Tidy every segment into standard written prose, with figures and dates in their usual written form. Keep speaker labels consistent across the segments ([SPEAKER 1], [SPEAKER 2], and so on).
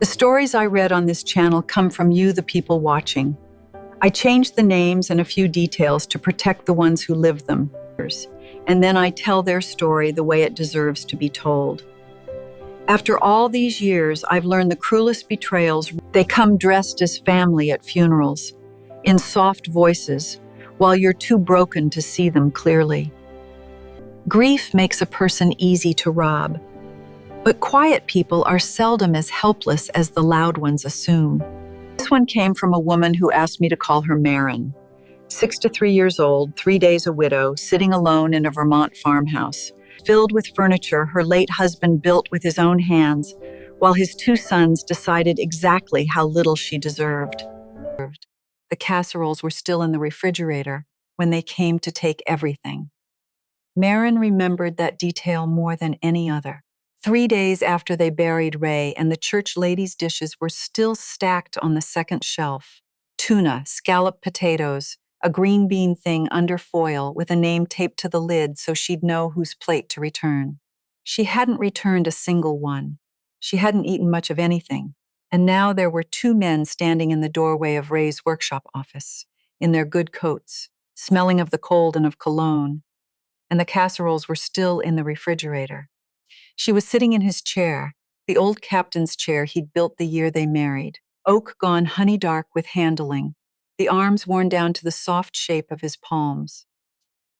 [SPEAKER 1] The stories I read on this channel come from you, the people watching. I changed the names and a few details to protect the ones who lived them. And then I tell their story the way it deserves to be told. After all these years, I've learned the cruelest betrayals, they come dressed as family at funerals, in soft voices, while you're too broken to see them clearly. Grief makes a person easy to rob, but quiet people are seldom as helpless as the loud ones assume. This one came from a woman who asked me to call her Marin. 63 years old, 3 days a widow, sitting alone in a Vermont farmhouse, filled with furniture her late husband built with his own hands, while his 2 sons decided exactly how little she deserved. The casseroles were still in the refrigerator when they came to take everything. Marin remembered that detail more than any other. 3 days after they buried Ray, and the church lady's dishes were still stacked on the second shelf. Tuna, scalloped potatoes, a green bean thing under foil with a name taped to the lid so she'd know whose plate to return. She hadn't returned a single one. She hadn't eaten much of anything. And now there were 2 men standing in the doorway of Ray's workshop office, in their good coats, smelling of the cold and of cologne, and the casseroles were still in the refrigerator. She was sitting in his chair, the old captain's chair he'd built the year they married, oak gone honey dark with handling, the arms worn down to the soft shape of his palms.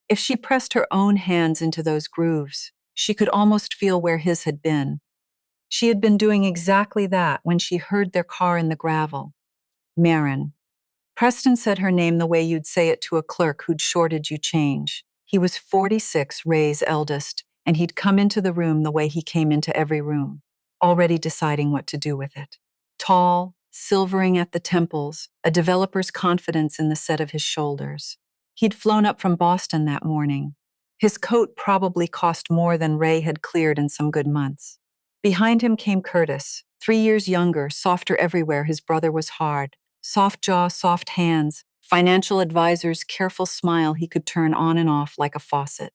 [SPEAKER 1] If she pressed her own hands into those grooves, she could almost feel where his had been. She had been doing exactly that when she heard their car in the gravel. Marin. Preston said her name the way you'd say it to a clerk who'd shorted you change. He was 46, Ray's eldest, and he'd come into the room the way he came into every room, already deciding what to do with it. Tall, silvering at the temples, a developer's confidence in the set of his shoulders. He'd flown up from Boston that morning. His coat probably cost more than Ray had cleared in some good months. Behind him came Curtis, 3 years younger, softer everywhere. His brother was hard. Soft jaw, soft hands, financial advisor's careful smile he could turn on and off like a faucet.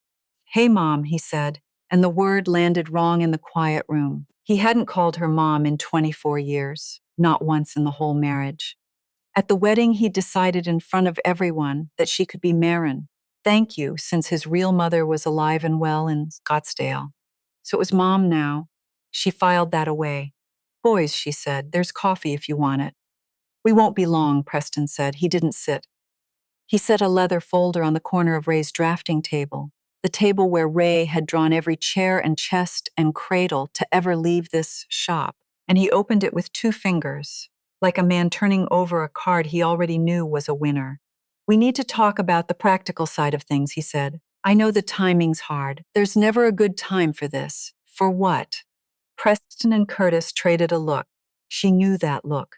[SPEAKER 1] "Hey, Mom," he said, and the word landed wrong in the quiet room. He hadn't called her Mom in 24 years, not once in the whole marriage. At the wedding, he decided in front of everyone that she could be Marin. Thank you, since his real mother was alive and well in Scottsdale. So it was Mom now. She filed that away. "Boys," she said, "there's coffee if you want it." "We won't be long," Preston said. He didn't sit. He set a leather folder on the corner of Ray's drafting table, the table where Ray had drawn every chair and chest and cradle to ever leave this shop, and he opened it with 2 fingers, like a man turning over a card he already knew was a winner. "We need to talk about the practical side of things," he said. "I know the timing's hard. There's never a good time for this." "For what?" Preston and Curtis traded a look. She knew that look.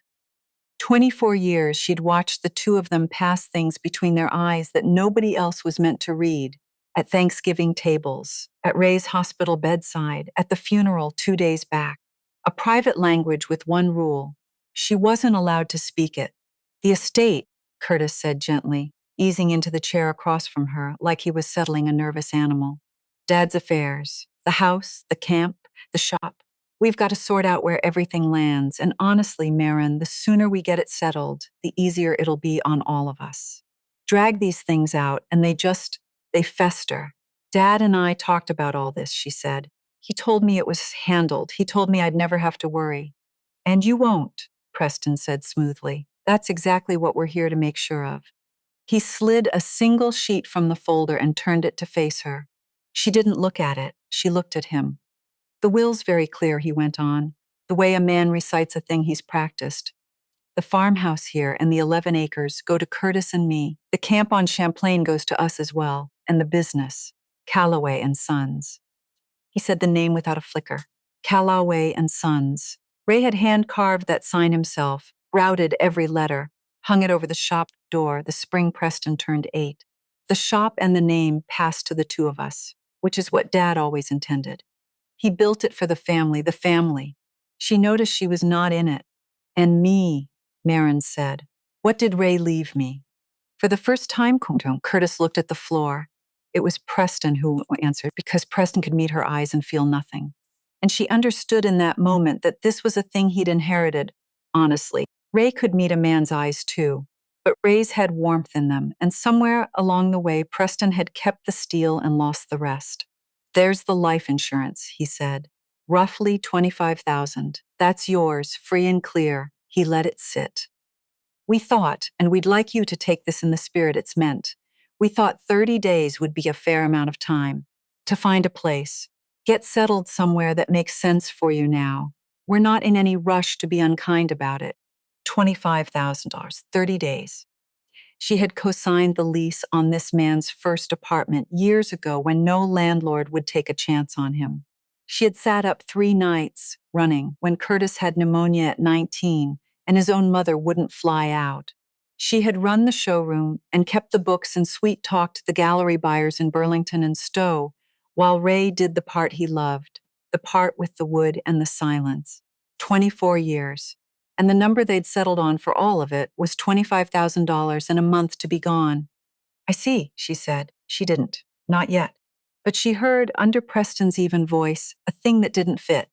[SPEAKER 1] 24 years she'd watched the 2 of them pass things between their eyes that nobody else was meant to read. At Thanksgiving tables, at Ray's hospital bedside, at the funeral 2 days back. A private language with one rule. She wasn't allowed to speak it. "The estate," Curtis said gently, easing into the chair across from her like he was settling a nervous animal. "Dad's affairs, the house, the camp, the shop. We've got to sort out where everything lands, and honestly, Marin, the sooner we get it settled, the easier it'll be on all of us. Drag these things out, and they fester. Dad and I talked about all this," she said. "He told me it was handled. He told me I'd never have to worry." "And you won't," Preston said smoothly. "That's exactly what we're here to make sure of." He slid a single sheet from the folder and turned it to face her. She didn't look at it. She looked at him. "The will's very clear," he went on, the way a man recites a thing he's practiced. "The farmhouse here and the 11 acres go to Curtis and me. The camp on Champlain goes to us as well, and the business, Callaway and Sons." He said the name without a flicker. Callaway and Sons. Ray had hand-carved that sign himself, routed every letter, hung it over the shop door the spring Preston turned 8. The shop and the name passed to the 2 of us, which is what Dad always intended. He built it for the family, the family. She noticed she was not in it. "And me," Marin said. "What did Ray leave me?" For the first time, Curtis looked at the floor. It was Preston who answered, because Preston could meet her eyes and feel nothing. And she understood in that moment that this was a thing he'd inherited, honestly. Ray could meet a man's eyes too, but Ray's had warmth in them, and somewhere along the way, Preston had kept the steal and lost the rest. There's the life insurance, he said. Roughly 25,000. That's yours, free and clear. He let it sit. We thought, and we'd like you to take this in the spirit it's meant, we thought 30 days would be a fair amount of time to find a place, get settled somewhere that makes sense for you now. We're not in any rush to be unkind about it. $25,000, 30 days. She had co-signed the lease on this man's first apartment years ago when no landlord would take a chance on him. She had sat up 3 nights running when Curtis had pneumonia at 19 and his own mother wouldn't fly out. She had run the showroom and kept the books and sweet-talked the gallery buyers in Burlington and Stowe, while Ray did the part he loved, the part with the wood and the silence. 24 years. And the number they'd settled on for all of it was $25,000 and a month to be gone. I see, she said. She didn't. Not yet. But she heard, under Preston's even voice, a thing that didn't fit.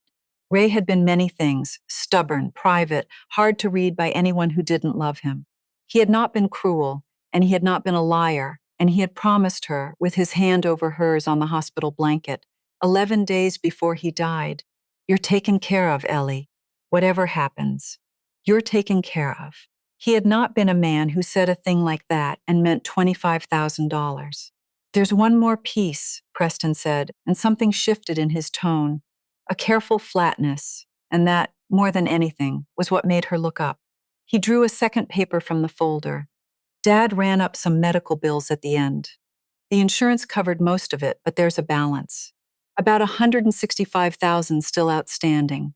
[SPEAKER 1] Ray had been many things, stubborn, private, hard to read by anyone who didn't love him. He had not been cruel, and he had not been a liar, and he had promised her, with his hand over hers on the hospital blanket, 11 days before he died, "You're taken care of, Ellie. Whatever happens, you're taken care of." He had not been a man who said a thing like that and meant $25,000. "There's one more piece," Preston said, and something shifted in his tone, a careful flatness, and that, more than anything, was what made her look up. He drew a second paper from the folder. Dad ran up some medical bills at the end. The insurance covered most of it, but there's a balance. About $165,000 still outstanding.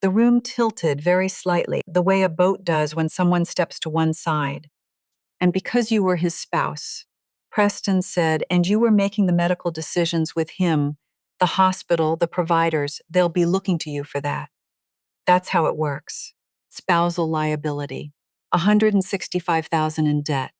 [SPEAKER 1] The room tilted very slightly, the way a boat does when someone steps to one side. "And because you were his spouse," Preston said, "and you were making the medical decisions with him, the hospital, the providers, they'll be looking to you for that. That's how it works. Spousal liability. $165,000 in debt.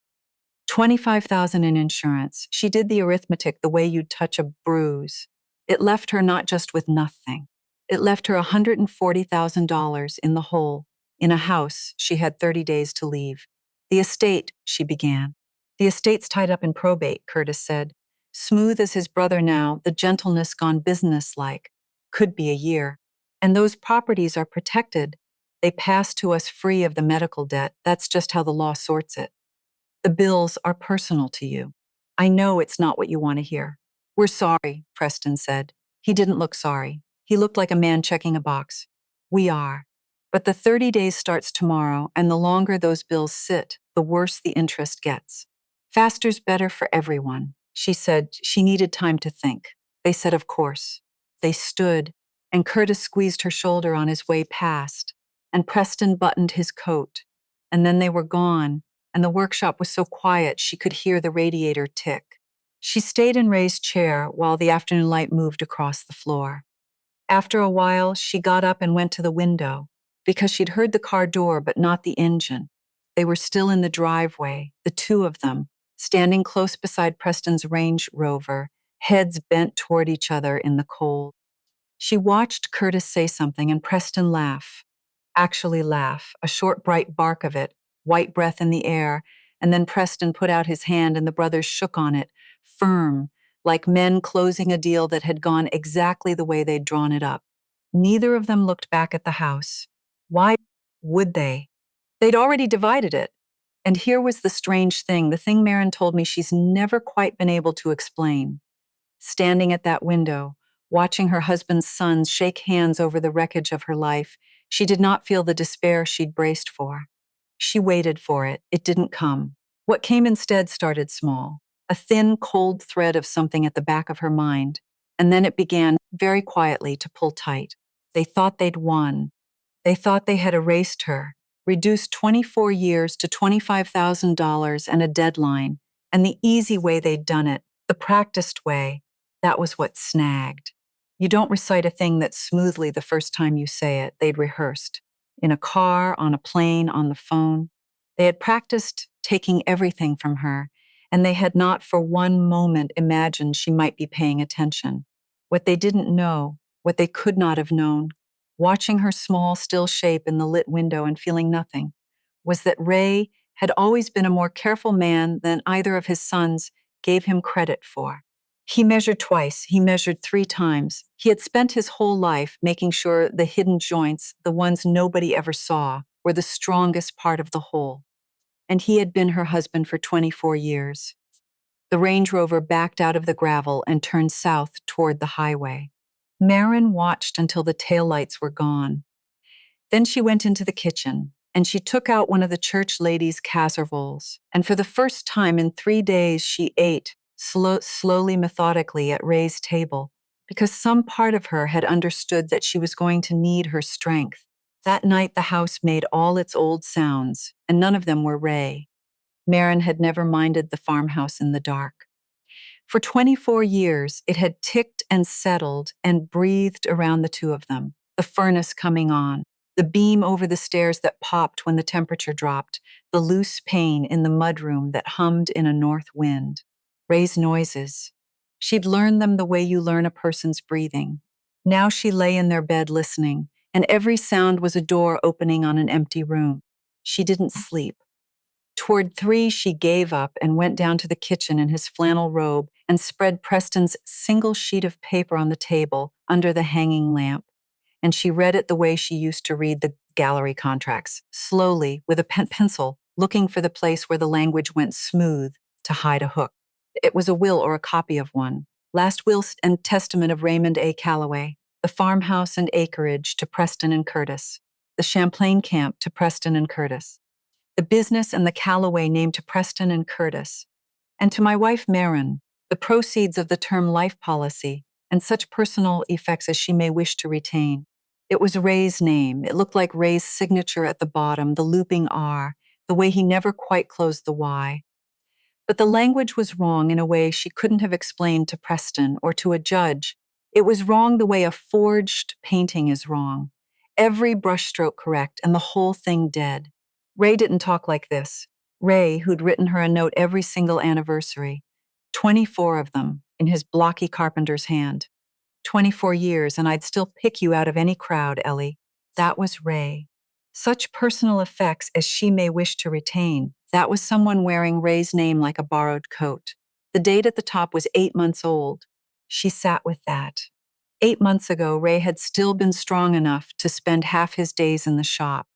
[SPEAKER 1] 25,000 in insurance. She did the arithmetic the way you'd touch a bruise. It left her not just with nothing. It left her $140,000 in the hole, in a house she had 30 days to leave. The estate, she began. The estate's tied up in probate, Curtis said. Smooth as his brother now, the gentleness gone businesslike. Could be a year. And those properties are protected. They pass to us free of the medical debt. That's just how the law sorts it. The bills are personal to you. I know it's not what you want to hear." "We're sorry," Preston said. He didn't look sorry. He looked like a man checking a box. "We are. But the 30 days starts tomorrow, and the longer those bills sit, the worse the interest gets. Faster's better for everyone." She said she needed time to think. They said, "Of course." They stood, and Curtis squeezed her shoulder on his way past, and Preston buttoned his coat. And then they were gone, and the workshop was so quiet she could hear the radiator tick. She stayed in Ray's chair while the afternoon light moved across the floor. After a while, she got up and went to the window, because she'd heard the car door but not the engine. They were still in the driveway, the two of them, standing close beside Preston's Range Rover, heads bent toward each other in the cold. She watched Curtis say something and Preston laugh. Actually laugh, a short bright bark of it, white breath in the air, and then Preston put out his hand and the brothers shook on it, firm, like men closing a deal that had gone exactly the way they'd drawn it up. Neither of them looked back at the house. Why would they? They'd already divided it. And here was the strange thing, the thing Marin told me she's never quite been able to explain. Standing at that window, watching her husband's sons shake hands over the wreckage of her life, she did not feel the despair she'd braced for. She waited for it. It didn't come. What came instead started small, a thin, cold thread of something at the back of her mind, and then it began, very quietly, to pull tight. They thought they'd won. They thought they had erased her, reduced 24 years to $25,000 and a deadline, and the easy way they'd done it, the practiced way, that was what snagged. You don't recite a thing that smoothly the first time you say it, they'd rehearsed. In a car, on a plane, on the phone. They had practiced taking everything from her, and they had not for one moment imagined she might be paying attention. What they didn't know what they could not have known, watching her small, still shape in the lit window and feeling nothing, was that Ray had always been a more careful man than either of his sons gave him credit for. He measured twice, he measured 3 times. He had spent his whole life making sure the hidden joints, the ones nobody ever saw, were the strongest part of the whole. And he had been her husband for 24 years. The Range Rover backed out of the gravel and turned south toward the highway. Marin watched until the taillights were gone. Then she went into the kitchen, and she took out one of the church ladies' casseroles, and for the first time in 3 days she ate, slowly, methodically, at Ray's table, because some part of her had understood that she was going to need her strength. That night the house made all its old sounds, and none of them were Ray. Marin had never minded the farmhouse in the dark. For 24 years, it had ticked and settled and breathed around the two of them, the furnace coming on, the beam over the stairs that popped when the temperature dropped, the loose pane in the mudroom that hummed in a north wind. Ray's noises. She'd learned them the way you learn a person's breathing. Now she lay in their bed listening, and every sound was a door opening on an empty room. She didn't sleep. Toward 3, she gave up and went down to the kitchen in his flannel robe and spread Preston's single sheet of paper on the table under the hanging lamp. And she read it the way she used to read the gallery contracts, slowly, with a pencil, looking for the place where the language went smooth to hide a hook. It was a will or a copy of one. Last will and testament of Raymond A. Calloway. The farmhouse and acreage to Preston and Curtis. The Champlain camp to Preston and Curtis. The business and the Calloway name to Preston and Curtis, and to my wife Marin, the proceeds of the term life policy, and such personal effects as she may wish to retain. It was Ray's name. It looked like Ray's signature at the bottom, the looping R, the way he never quite closed the Y. But the language was wrong in a way she couldn't have explained to Preston or to a judge. It was wrong the way a forged painting is wrong. Every brushstroke correct and the whole thing dead. Ray didn't talk like this. Ray, who'd written her a note every single anniversary, 24 of them, in his blocky carpenter's hand. 24 years, and I'd still pick you out of any crowd, Ellie. That was Ray. Such personal effects as she may wish to retain. That was someone wearing Ray's name like a borrowed coat. The date at the top was 8 months old. She sat with that. 8 months ago, Ray had still been strong enough to spend half his days in the shop.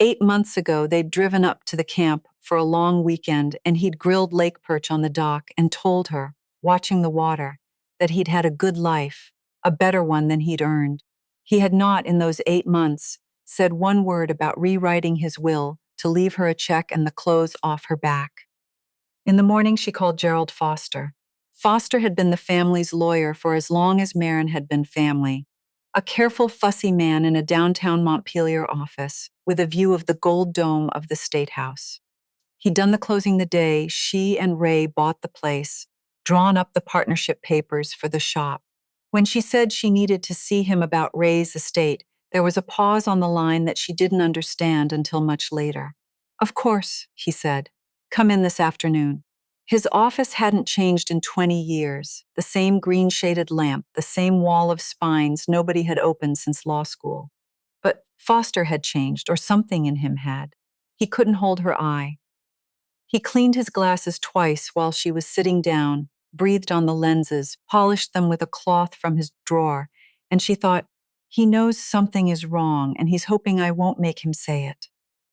[SPEAKER 1] 8 months ago, they'd driven up to the camp for a long weekend, and he'd grilled lake perch on the dock and told her, watching the water, that he'd had a good life, a better one than he'd earned. He had not, in those 8 months, said one word about rewriting his will to leave her a check and the clothes off her back. In the morning, she called Gerald Foster. Foster had been the family's lawyer for as long as Marin had been family. A careful, fussy man in a downtown Montpelier office with a view of the gold dome of the State House. He'd done the closing the day she and Ray bought the place, drawn up the partnership papers for the shop. When she said she needed to see him about Ray's estate, there was a pause on the line that she didn't understand until much later. Of course, he said. Come in this afternoon. His office hadn't changed in 20 years. The same green-shaded lamp, the same wall of spines nobody had opened since law school. But Foster had changed, or something in him had. He couldn't hold her eye. He cleaned his glasses twice while she was sitting down, breathed on the lenses, polished them with a cloth from his drawer, and she thought, he knows something is wrong, and he's hoping I won't make him say it.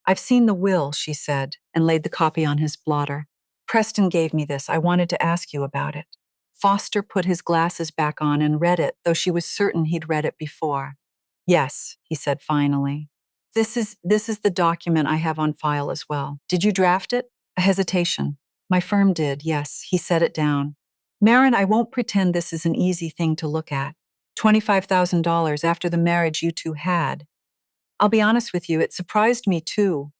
[SPEAKER 1] I've seen the will, she said, and laid the copy on his blotter. Preston gave me this. I wanted to ask you about it. Foster put his glasses back on and read it, though she was certain he'd read it before. Yes, he said finally. This is the document I have on file as well. Did you draft it? A hesitation. My firm did, yes. He set it down. Marin, I won't pretend this is an easy thing to look at. $25,000 after the marriage you two had. I'll be honest with you, it surprised me too.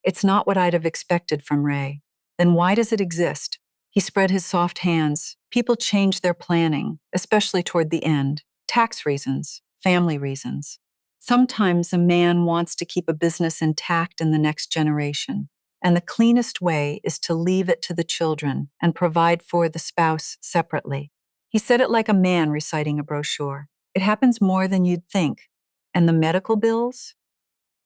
[SPEAKER 1] It's not what I'd have expected from Ray. Then why does it exist? He spread his soft hands. People change their planning, especially toward the end. Tax reasons, family reasons. Sometimes a man wants to keep a business intact in the next generation, and the cleanest way is to leave it to the children and provide for the spouse separately. He said it like a man reciting a brochure. It happens more than you'd think. And the medical bills?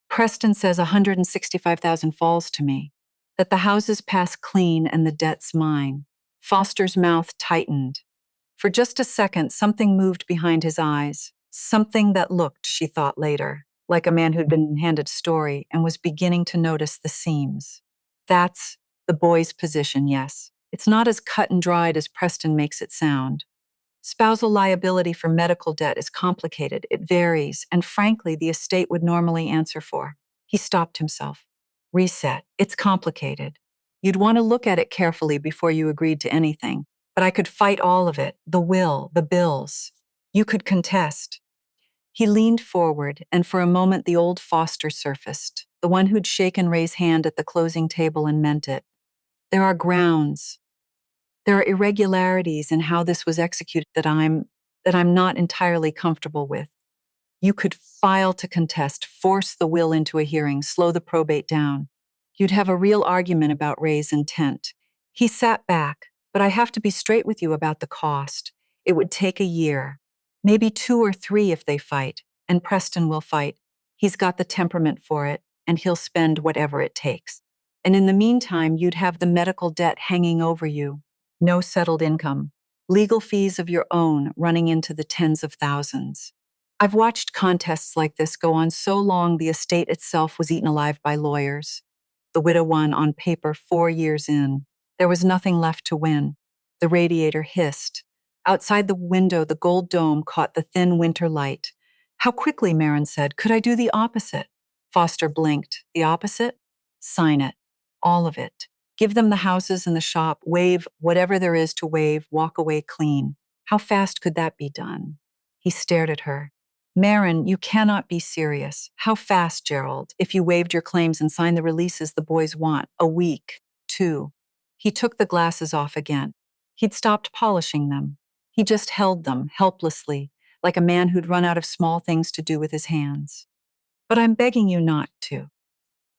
[SPEAKER 1] Preston says 165,000 falls to me. That the houses pass clean and the debt's mine. Foster's mouth tightened. For just a second, something moved behind his eyes. Something that looked, she thought later, like a man who'd been handed a story and was beginning to notice the seams. That's the boy's position, yes. It's not as cut and dried as Preston makes it sound. Spousal liability for medical debt is complicated, it varies, and frankly, the estate would normally answer for. He stopped himself. Reset. It's complicated. You'd want to look at it carefully before you agreed to anything. But I could fight all of it, the will, the bills. You could contest. He leaned forward, and for a moment the old Foster surfaced, the one who'd shaken Ray's hand at the closing table and meant it. There are grounds. There are irregularities in how this was executed that I'm not entirely comfortable with. You could file to contest, force the will into a hearing, slow the probate down. You'd have a real argument about Ray's intent. He sat back, but I have to be straight with you about the cost. It would take a year, maybe 2 or 3 if they fight, and Preston will fight. He's got the temperament for it, and he'll spend whatever it takes. And in the meantime, you'd have the medical debt hanging over you. No settled income. Legal fees of your own running into the tens of thousands. I've watched contests like this go on so long the estate itself was eaten alive by lawyers. The widow won on paper 4 years in. There was nothing left to win. The radiator hissed. Outside the window, the gold dome caught the thin winter light. How quickly, Marin said. Could I do the opposite? Foster blinked. The opposite? Sign it. All of it. Give them the houses and the shop, waive whatever there is to waive, walk away clean. How fast could that be done? He stared at her. Marin, you cannot be serious. How fast, Gerald, if you waived your claims and signed the releases the boys want? A week, 2. He took the glasses off again. He'd stopped polishing them. He just held them, helplessly, like a man who'd run out of small things to do with his hands. But I'm begging you not to.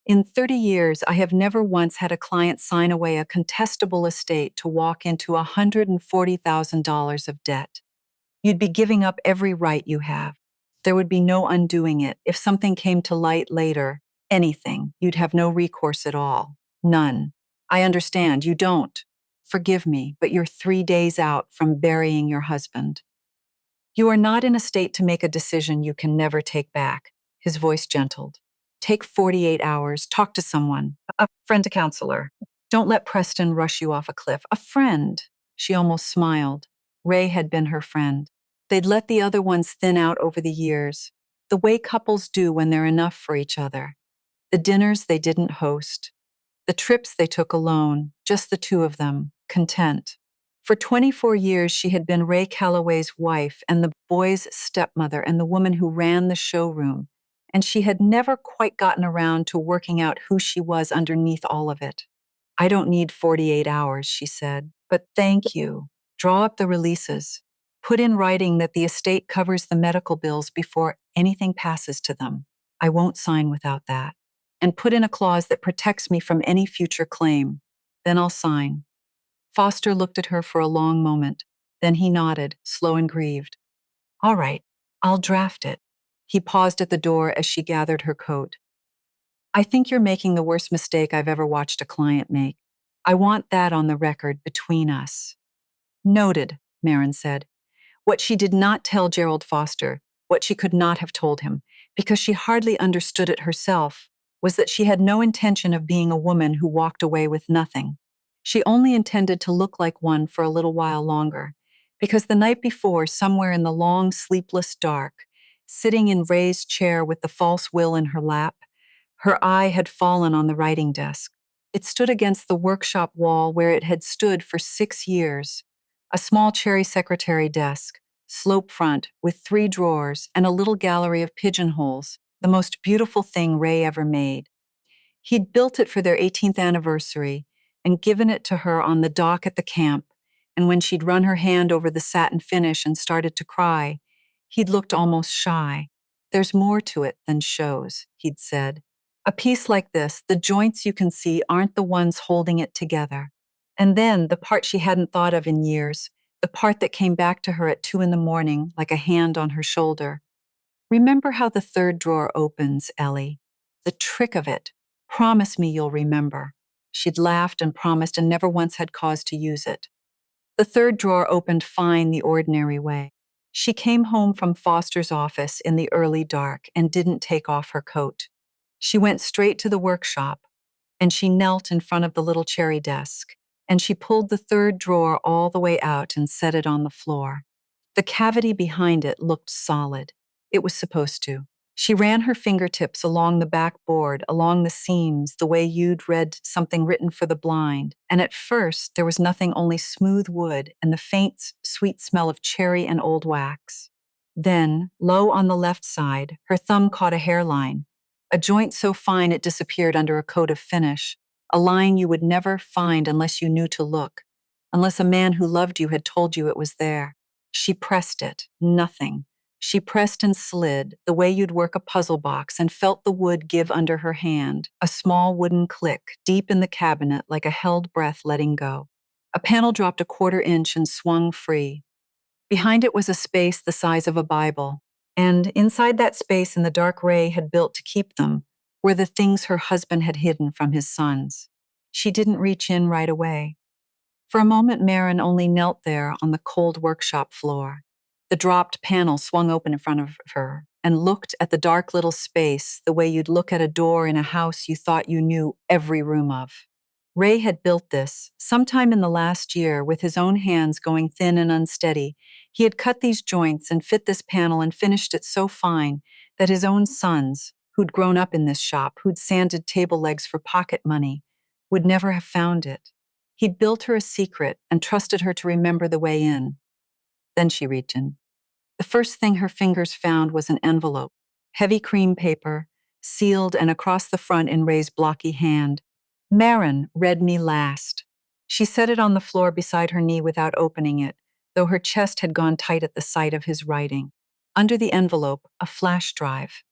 [SPEAKER 1] In 30 years, I have never once had a client sign away a contestable estate to walk into $140,000 of debt. You'd be giving up every right you have. There would be no undoing it. If something came to light later, anything, you'd have no recourse at all. None. I understand, you don't. Forgive me, but you're 3 days out from burying your husband. You are not in a state to make a decision you can never take back. His voice gentled. Take 48 hours, talk to someone, a friend, a counselor. Don't let Preston rush you off a cliff. A friend. She almost smiled. Ray had been her friend. They'd let the other ones thin out over the years, the way couples do when they're enough for each other. The dinners they didn't host, the trips they took alone, just the 2 of them, content. For 24 years, she had been Ray Calloway's wife and the boy's stepmother and the woman who ran the showroom, and she had never quite gotten around to working out who she was underneath all of it. I don't need 48 hours, she said, but thank you. Draw up the releases. Put in writing that the estate covers the medical bills before anything passes to them. I won't sign without that. And put in a clause that protects me from any future claim. Then I'll sign. Foster looked at her for a long moment. Then he nodded, slow and grieved. All right, I'll draft it. He paused at the door as she gathered her coat. I think you're making the worst mistake I've ever watched a client make. I want that on the record between us. Noted, Marin said. What she did not tell Gerald Foster, what she could not have told him, because she hardly understood it herself, was that she had no intention of being a woman who walked away with nothing. She only intended to look like one for a little while longer, because the night before, somewhere in the long, sleepless dark, sitting in Ray's chair with the false will in her lap, her eye had fallen on the writing desk. It stood against the workshop wall where it had stood for 6 years, a small cherry secretary desk, slope front with 3 drawers and a little gallery of pigeonholes, the most beautiful thing Ray ever made. He'd built it for their 18th anniversary and given it to her on the dock at the camp, and when she'd run her hand over the satin finish and started to cry, he'd looked almost shy. There's more to it than shows, he'd said. A piece like this, the joints you can see aren't the ones holding it together. And then, the part she hadn't thought of in years, the part that came back to her at 2 in the morning like a hand on her shoulder. Remember how the third drawer opens, Ellie. The trick of it. Promise me you'll remember. She'd laughed and promised and never once had cause to use it. The third drawer opened fine the ordinary way. She came home from Foster's office in the early dark and didn't take off her coat. She went straight to the workshop, and she knelt in front of the little cherry desk, and she pulled the third drawer all the way out and set it on the floor. The cavity behind it looked solid. It was supposed to. She ran her fingertips along the backboard, along the seams, the way you'd read something written for the blind. And at first, there was nothing, only smooth wood and the faint, sweet smell of cherry and old wax. Then, low on the left side, her thumb caught a hairline, a joint so fine it disappeared under a coat of finish, a line you would never find unless you knew to look, unless a man who loved you had told you it was there. She pressed it, nothing. She pressed and slid, the way you'd work a puzzle box, and felt the wood give under her hand, a small wooden click, deep in the cabinet like a held breath letting go. A panel dropped a 1/4 inch and swung free. Behind it was a space the size of a Bible, and inside that space in the dark Ray had built to keep them were the things her husband had hidden from his sons. She didn't reach in right away. For a moment, Marin only knelt there on the cold workshop floor. The dropped panel swung open in front of her and looked at the dark little space the way you'd look at a door in a house you thought you knew every room of. Ray had built this sometime in the last year with his own hands going thin and unsteady. He had cut these joints and fit this panel and finished it so fine that his own sons, who'd grown up in this shop, who'd sanded table legs for pocket money, would never have found it. He'd built her a secret and trusted her to remember the way in. Then she reached in. The first thing her fingers found was an envelope, heavy cream paper, sealed and across the front in Ray's blocky hand. Marin read me last. She set it on the floor beside her knee without opening it, though her chest had gone tight at the sight of his writing. Under the envelope, a flash drive.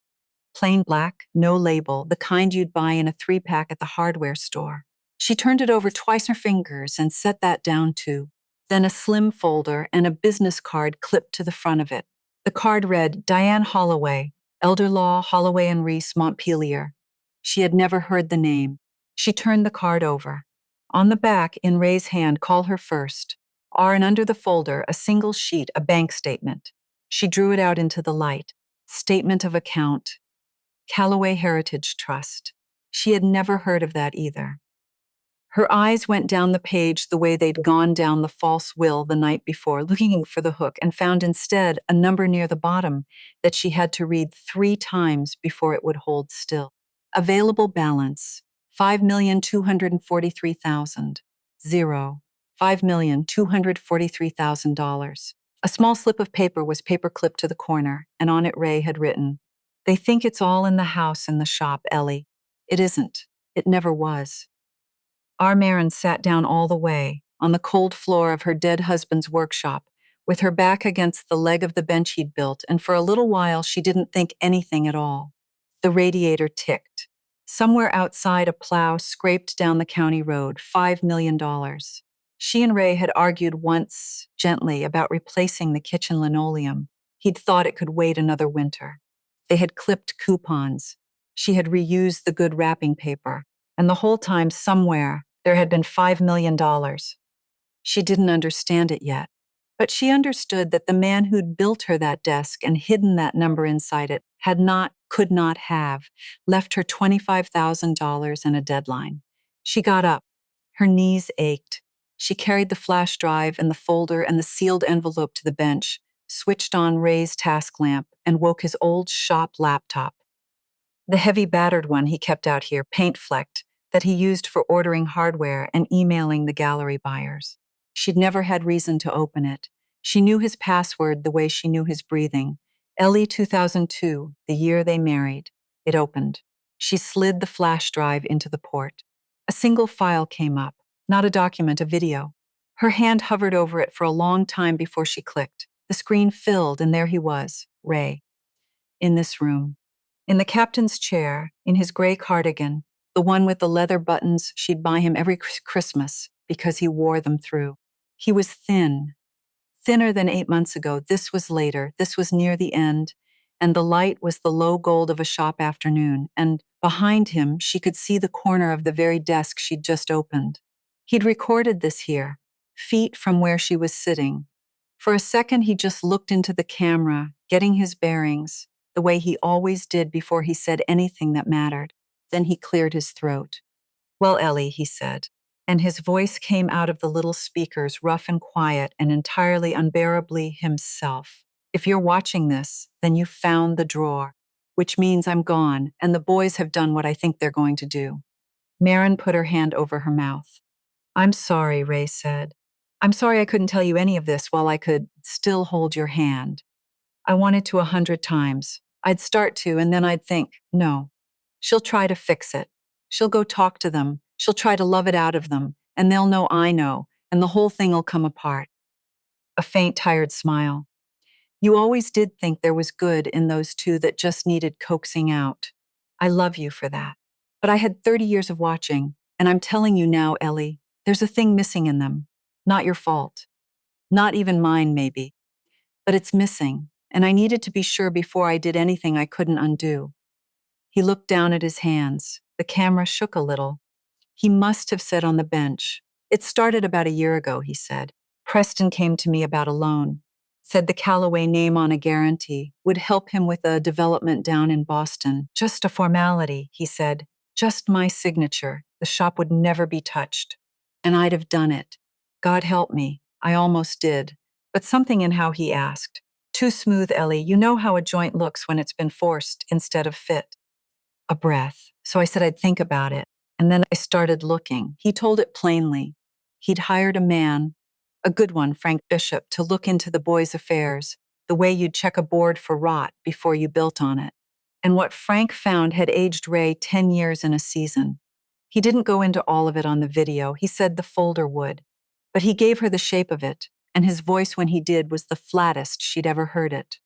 [SPEAKER 1] Plain black, no label, the kind you'd buy in a 3-pack at the hardware store. She turned it over twice her fingers and set that down too. Then a slim folder and a business card clipped to the front of it. The card read, Diane Holloway, Elder Law, Holloway and Reese, Montpelier. She had never heard the name. She turned the card over. On the back, in Ray's hand, call her first. R, and under the folder, a single sheet, a bank statement. She drew it out into the light. Statement of account. Callaway Heritage Trust. She had never heard of that either. Her eyes went down the page the way they'd gone down the false will the night before, looking for the hook, and found instead a number near the bottom that she had to read 3 times before it would hold still. Available balance, $5,243,000. 0. $5,243,000. A small slip of paper was paper clipped to the corner, and on it Ray had written, They think it's all in the house and the shop, Ellie. It isn't. It never was. Our Marin sat down all the way, on the cold floor of her dead husband's workshop, with her back against the leg of the bench he'd built, and for a little while she didn't think anything at all. The radiator ticked. Somewhere outside, a plow scraped down the county road, $5 million. She and Ray had argued once, gently, about replacing the kitchen linoleum. He'd thought it could wait another winter. They had clipped coupons. She had reused the good wrapping paper. And the whole time, somewhere, there had been $5 million. She didn't understand it yet, but she understood that the man who'd built her that desk and hidden that number inside it could not have, left her $25,000 and a deadline. She got up. Her knees ached. She carried the flash drive and the folder and the sealed envelope to the bench, switched on Ray's task lamp, and woke his old shop laptop. The heavy battered one he kept out here, paint-flecked, that he used for ordering hardware and emailing the gallery buyers. She'd never had reason to open it. She knew his password the way she knew his breathing. Ellie 2002, the year they married. It opened. She slid the flash drive into the port. A single file came up, not a document, a video. Her hand hovered over it for a long time before she clicked. The screen filled, and there he was, Ray, in this room. In the captain's chair, in his gray cardigan, the one with the leather buttons she'd buy him every Christmas because he wore them through. He was thin, Thinner than 8 months ago. This was later. This was near the end. And the light was the low gold of a shop afternoon. And behind him, she could see the corner of the very desk she'd just opened. He'd recorded this here, feet from where she was sitting. For a second, he just looked into the camera, getting his bearings, the way he always did before he said anything that mattered. Then he cleared his throat. "Well, Ellie," he said, and his voice came out of the little speakers, rough and quiet and entirely unbearably himself. "If you're watching this, then you found the drawer, which means I'm gone, and the boys have done what I think they're going to do." Marin put her hand over her mouth. "I'm sorry," Ray said. "I'm sorry I couldn't tell you any of this while I could still hold your hand. I wanted to 100 times. I'd start to, and then I'd think, no. She'll try to fix it. She'll go talk to them. She'll try to love it out of them, and they'll know I know, and the whole thing'll come apart." A faint, tired smile. "You always did think there was good in those two that just needed coaxing out. I love you for that. But I had 30 years of watching, and I'm telling you now, Ellie, there's a thing missing in them. Not your fault. Not even mine, maybe. But it's missing, and I needed to be sure before I did anything I couldn't undo." He looked down at his hands. The camera shook a little. "He must have said on the bench. It started about a year ago," he said. "Preston came to me about a loan. Said the Callaway name on a guarantee would help him with a development down in Boston. Just a formality," he said. "Just my signature. The shop would never be touched. And I'd have done it. God help me. I almost did. But something in how he asked. Too smooth, Ellie. You know how a joint looks when it's been forced instead of fit." A breath. "So I said I'd think about it. And then I started looking." He told it plainly. He'd hired a man, a good one, Frank Bishop, to look into the boys' affairs, the way you'd check a board for rot before you built on it. And what Frank found had aged Ray 10 years in a season. He didn't go into all of it on the video. He said the folder would. But he gave her the shape of it, and his voice when he did was the flattest she'd ever heard it.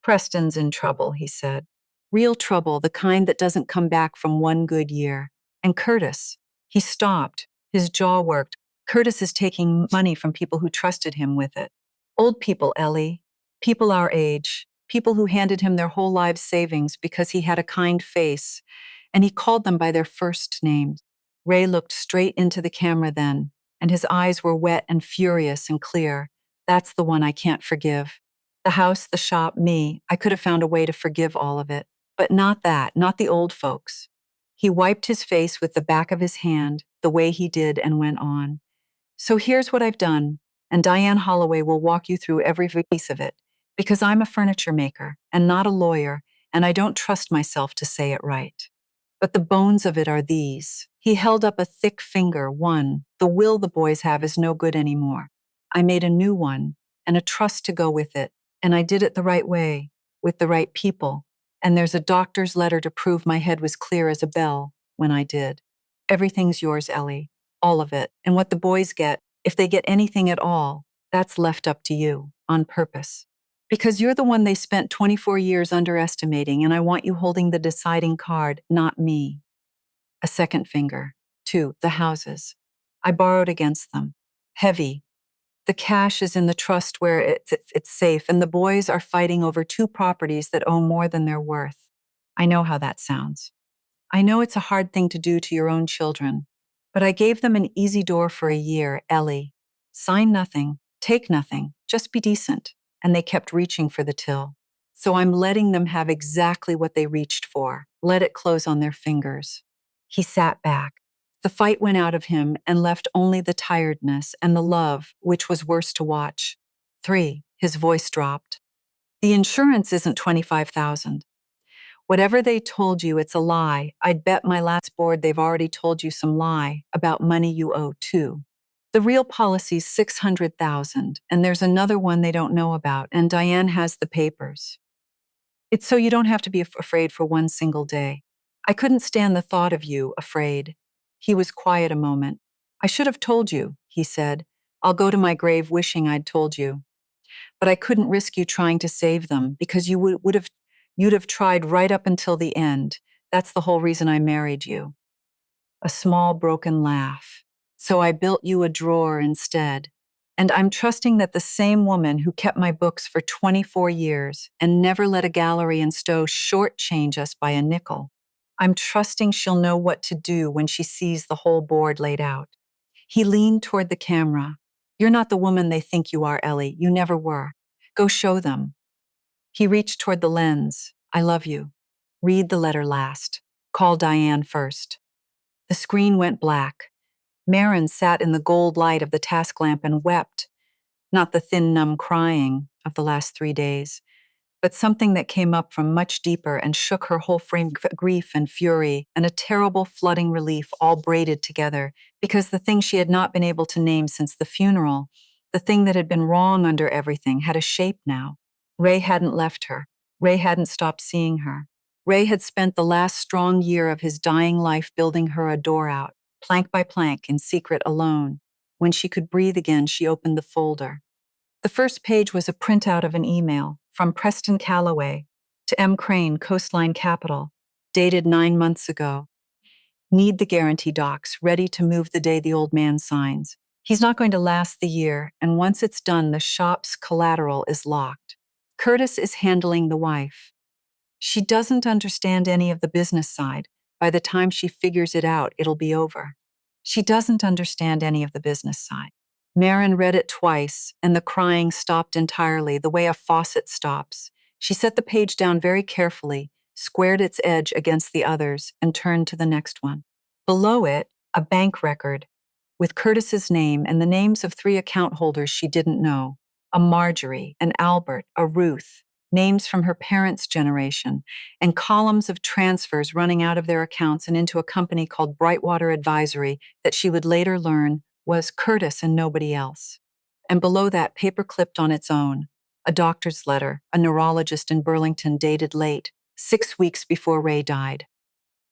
[SPEAKER 1] "Preston's in trouble," he said. "Real trouble, the kind that doesn't come back from one good year. And Curtis." He stopped. His jaw worked. "Curtis is taking money from people who trusted him with it. Old people, Ellie. People our age. People who handed him their whole lives' savings because he had a kind face, and he called them by their first names." Ray looked straight into the camera then, and his eyes were wet and furious and clear. "That's the one I can't forgive. The house, the shop, me, I could have found a way to forgive all of it. But not that, not the old folks." He wiped his face with the back of his hand, the way he did, and went on. "So here's what I've done, and Diane Holloway will walk you through every piece of it, because I'm a furniture maker and not a lawyer, and I don't trust myself to say it right. But the bones of it are these." He held up a thick finger. "One, the will the boys have is no good anymore. I made a new one, and a trust to go with it, and I did it the right way, with the right people. And there's a doctor's letter to prove my head was clear as a bell when I did. Everything's yours, Ellie, all of it. And what the boys get, if they get anything at all, that's left up to you, on purpose. Because you're the one they spent 24 years underestimating, and I want you holding the deciding card, not me." A second finger. "Two, the houses. I borrowed against them. Heavy. The cash is in the trust where it's safe, and the boys are fighting over two properties that owe more than they're worth. I know how that sounds. I know it's a hard thing to do to your own children, but I gave them an easy door for a year, Ellie. Sign nothing, take nothing, just be decent. And they kept reaching for the till. So I'm letting them have exactly what they reached for. Let it close on their fingers." He sat back. The fight went out of him and left only the tiredness and the love, which was worse to watch. "Three," his voice dropped. "The insurance isn't 25,000. Whatever they told you, it's a lie. I'd bet my last board they've already told you some lie about money you owe too. The real policy's 600,000, and there's another one they don't know about, and Diane has the papers. It's so you don't have to be afraid for one single day. I couldn't stand the thought of you afraid." He was quiet a moment. "I should have told you," he said. "I'll go to my grave wishing I'd told you. But I couldn't risk you trying to save them because you'd have tried right up until the end. That's the whole reason I married you." A small broken laugh. "So I built you a drawer instead." And I'm trusting that the same woman who kept my books for 24 years and never let a gallery in Stowe shortchange us by a nickel, I'm trusting she'll know what to do when she sees the whole board laid out. He leaned toward the camera. You're not the woman they think you are, Ellie. You never were. Go show them. He reached toward the lens. I love you. Read the letter last. Call Diane first. The screen went black. Marin sat in the gold light of the task lamp and wept, not the thin, numb crying of the last 3 days, but something that came up from much deeper and shook her whole frame, grief and fury and a terrible flooding relief all braided together, because the thing she had not been able to name since the funeral, the thing that had been wrong under everything, had a shape now. Ray hadn't left her. Ray hadn't stopped seeing her. Ray had spent the last strong year of his dying life building her a door out, plank by plank, in secret, alone. When she could breathe again, she opened the folder. The first page was a printout of an email from Preston Calloway to M. Crane, Coastline Capital, dated 9 months ago. Need the guarantee docs ready to move the day the old man signs. He's not going to last the year, and once it's done, the shop's collateral is locked. Curtis is handling the wife. She doesn't understand any of the business side. By the time she figures it out, it'll be over. She doesn't understand any of the business side. Marin read it twice, and the crying stopped entirely, the way a faucet stops. She set the page down very carefully, squared its edge against the others, and turned to the next one. Below it, a bank record, with Curtis's name and the names of 3 account holders she didn't know: a Marjorie, an Albert, a Ruth, names from her parents' generation, and columns of transfers running out of their accounts and into a company called Brightwater Advisory that she would later learn was Curtis and nobody else. And below that, paper clipped on its own, a doctor's letter, a neurologist in Burlington, dated late, 6 weeks before Ray died.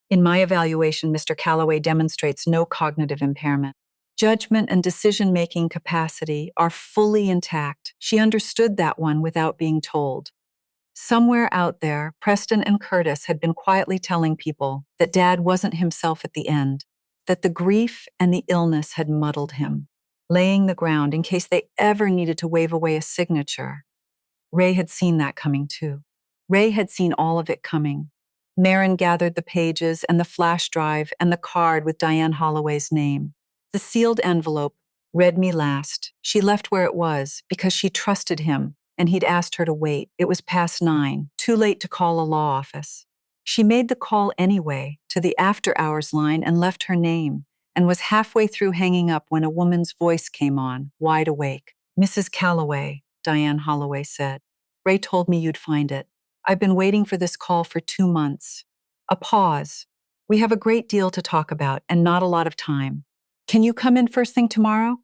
[SPEAKER 1] In my evaluation, Mr. Calloway demonstrates no cognitive impairment. Judgment and decision-making capacity are fully intact. She understood that one without being told. Somewhere out there, Preston and Curtis had been quietly telling people that Dad wasn't himself at the end, that the grief and the illness had muddled him, laying the ground in case they ever needed to wave away a signature. Ray had seen that coming too. Ray had seen all of it coming. Marin gathered the pages and the flash drive and the card with Diane Holloway's name. The sealed envelope read me last. She left where it was because she trusted him, and he'd asked her to wait. It was past 9, too late to call a law office. She made the call anyway to the after-hours line and left her name, and was halfway through hanging up when a woman's voice came on, wide awake. Mrs. Calloway, Diane Holloway said. Ray told me you'd find it. I've been waiting for this call for 2 months. A pause. We have a great deal to talk about and not a lot of time. Can you come in first thing tomorrow?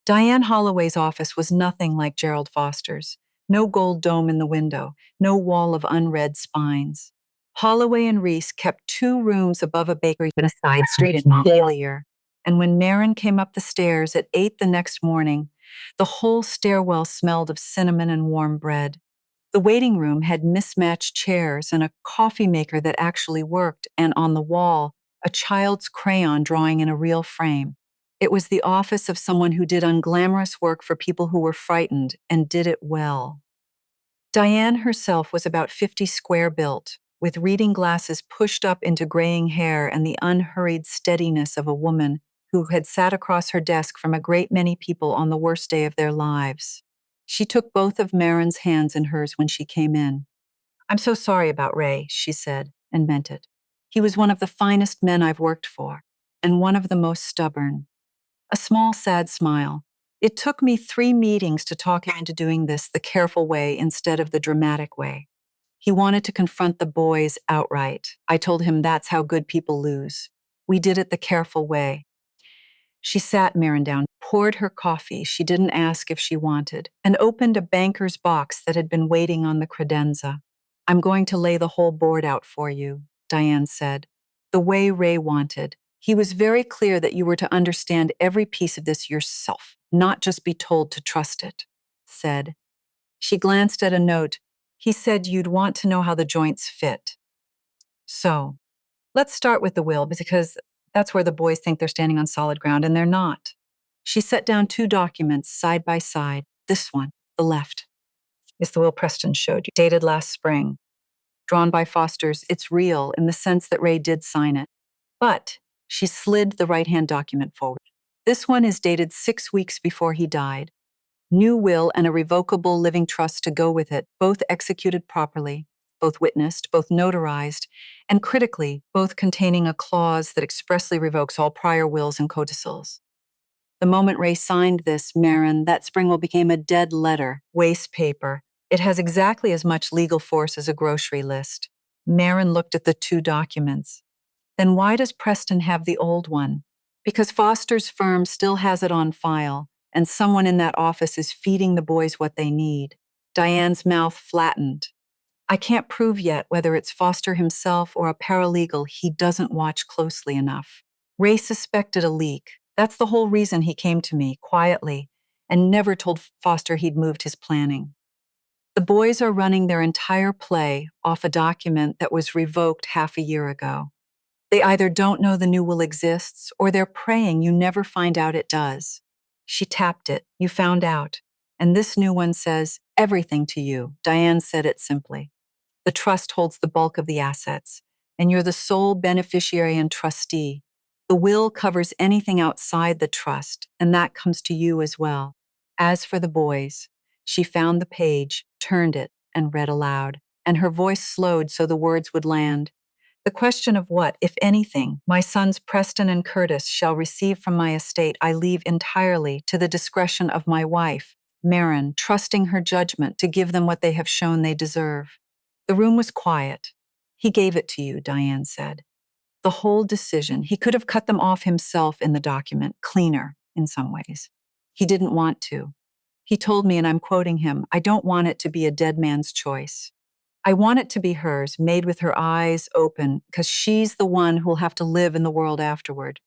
[SPEAKER 1] Diane Holloway's office was nothing like Gerald Foster's. No gold dome in the window, no wall of unread spines. Holloway and Reese kept 2 rooms above a bakery and a side street in Montpelier. And when Marin came up the stairs at 8 the next morning, the whole stairwell smelled of cinnamon and warm bread. The waiting room had mismatched chairs and a coffee maker that actually worked, and on the wall, a child's crayon drawing in a real frame. It was the office of someone who did unglamorous work for people who were frightened and did it well. Diane herself was about 50 square built, with reading glasses pushed up into graying hair and the unhurried steadiness of a woman who had sat across her desk from a great many people on the worst day of their lives. She took both of Marin's hands in hers when she came in. I'm so sorry about Ray, she said, and meant it. He was one of the finest men I've worked for, and one of the most stubborn. A small, sad smile. It took me 3 meetings to talk him into doing this the careful way instead of the dramatic way. He wanted to confront the boys outright. I told him that's how good people lose. We did it the careful way. She sat Marin down, poured her coffee she didn't ask if she wanted, and opened a banker's box that had been waiting on the credenza. I'm going to lay the whole board out for you, Diane said, the way Ray wanted. He was very clear that you were to understand every piece of this yourself, not just be told to trust it, said. She glanced at a note. He said you'd want to know how the joints fit. So, let's start with the will, because that's where the boys think they're standing on solid ground, and they're not. She set down two documents side by side. This one, the left, is the will Preston showed you, dated last spring. Drawn by Foster's, it's real in the sense that Ray did sign it. But she slid the right-hand document forward. This one is dated 6 weeks before he died. New will and a revocable living trust to go with it, both executed properly, both witnessed, both notarized, and critically, both containing a clause that expressly revokes all prior wills and codicils. The moment Ray signed this, Marin, that spring will become a dead letter, waste paper. It has exactly as much legal force as a grocery list. Marin looked at the two documents. Then why does Preston have the old one? Because Foster's firm still has it on file, and someone in that office is feeding the boys what they need. Diane's mouth flattened. I can't prove yet whether it's Foster himself or a paralegal he doesn't watch closely enough. Ray suspected a leak. That's the whole reason he came to me, quietly, and never told Foster he'd moved his planning. The boys are running their entire play off a document that was revoked half a year ago. They either don't know the new will exists, or they're praying you never find out it does. She tapped it. You found out. And this new one says, everything to you. Diane said it simply. The trust holds the bulk of the assets, and you're the sole beneficiary and trustee. The will covers anything outside the trust, and that comes to you as well. As for the boys, she found the page, turned it, and read aloud, and her voice slowed so the words would land. The question of what, if anything, my sons Preston and Curtis shall receive from my estate I leave entirely to the discretion of my wife, Marin, trusting her judgment to give them what they have shown they deserve. The room was quiet. He gave it to you, Diane said. The whole decision. He could have cut them off himself in the document, cleaner in some ways. He didn't want to. He told me, and I'm quoting him, I don't want it to be a dead man's choice. I want it to be hers, made with her eyes open, because she's the one who'll have to live in the world afterward.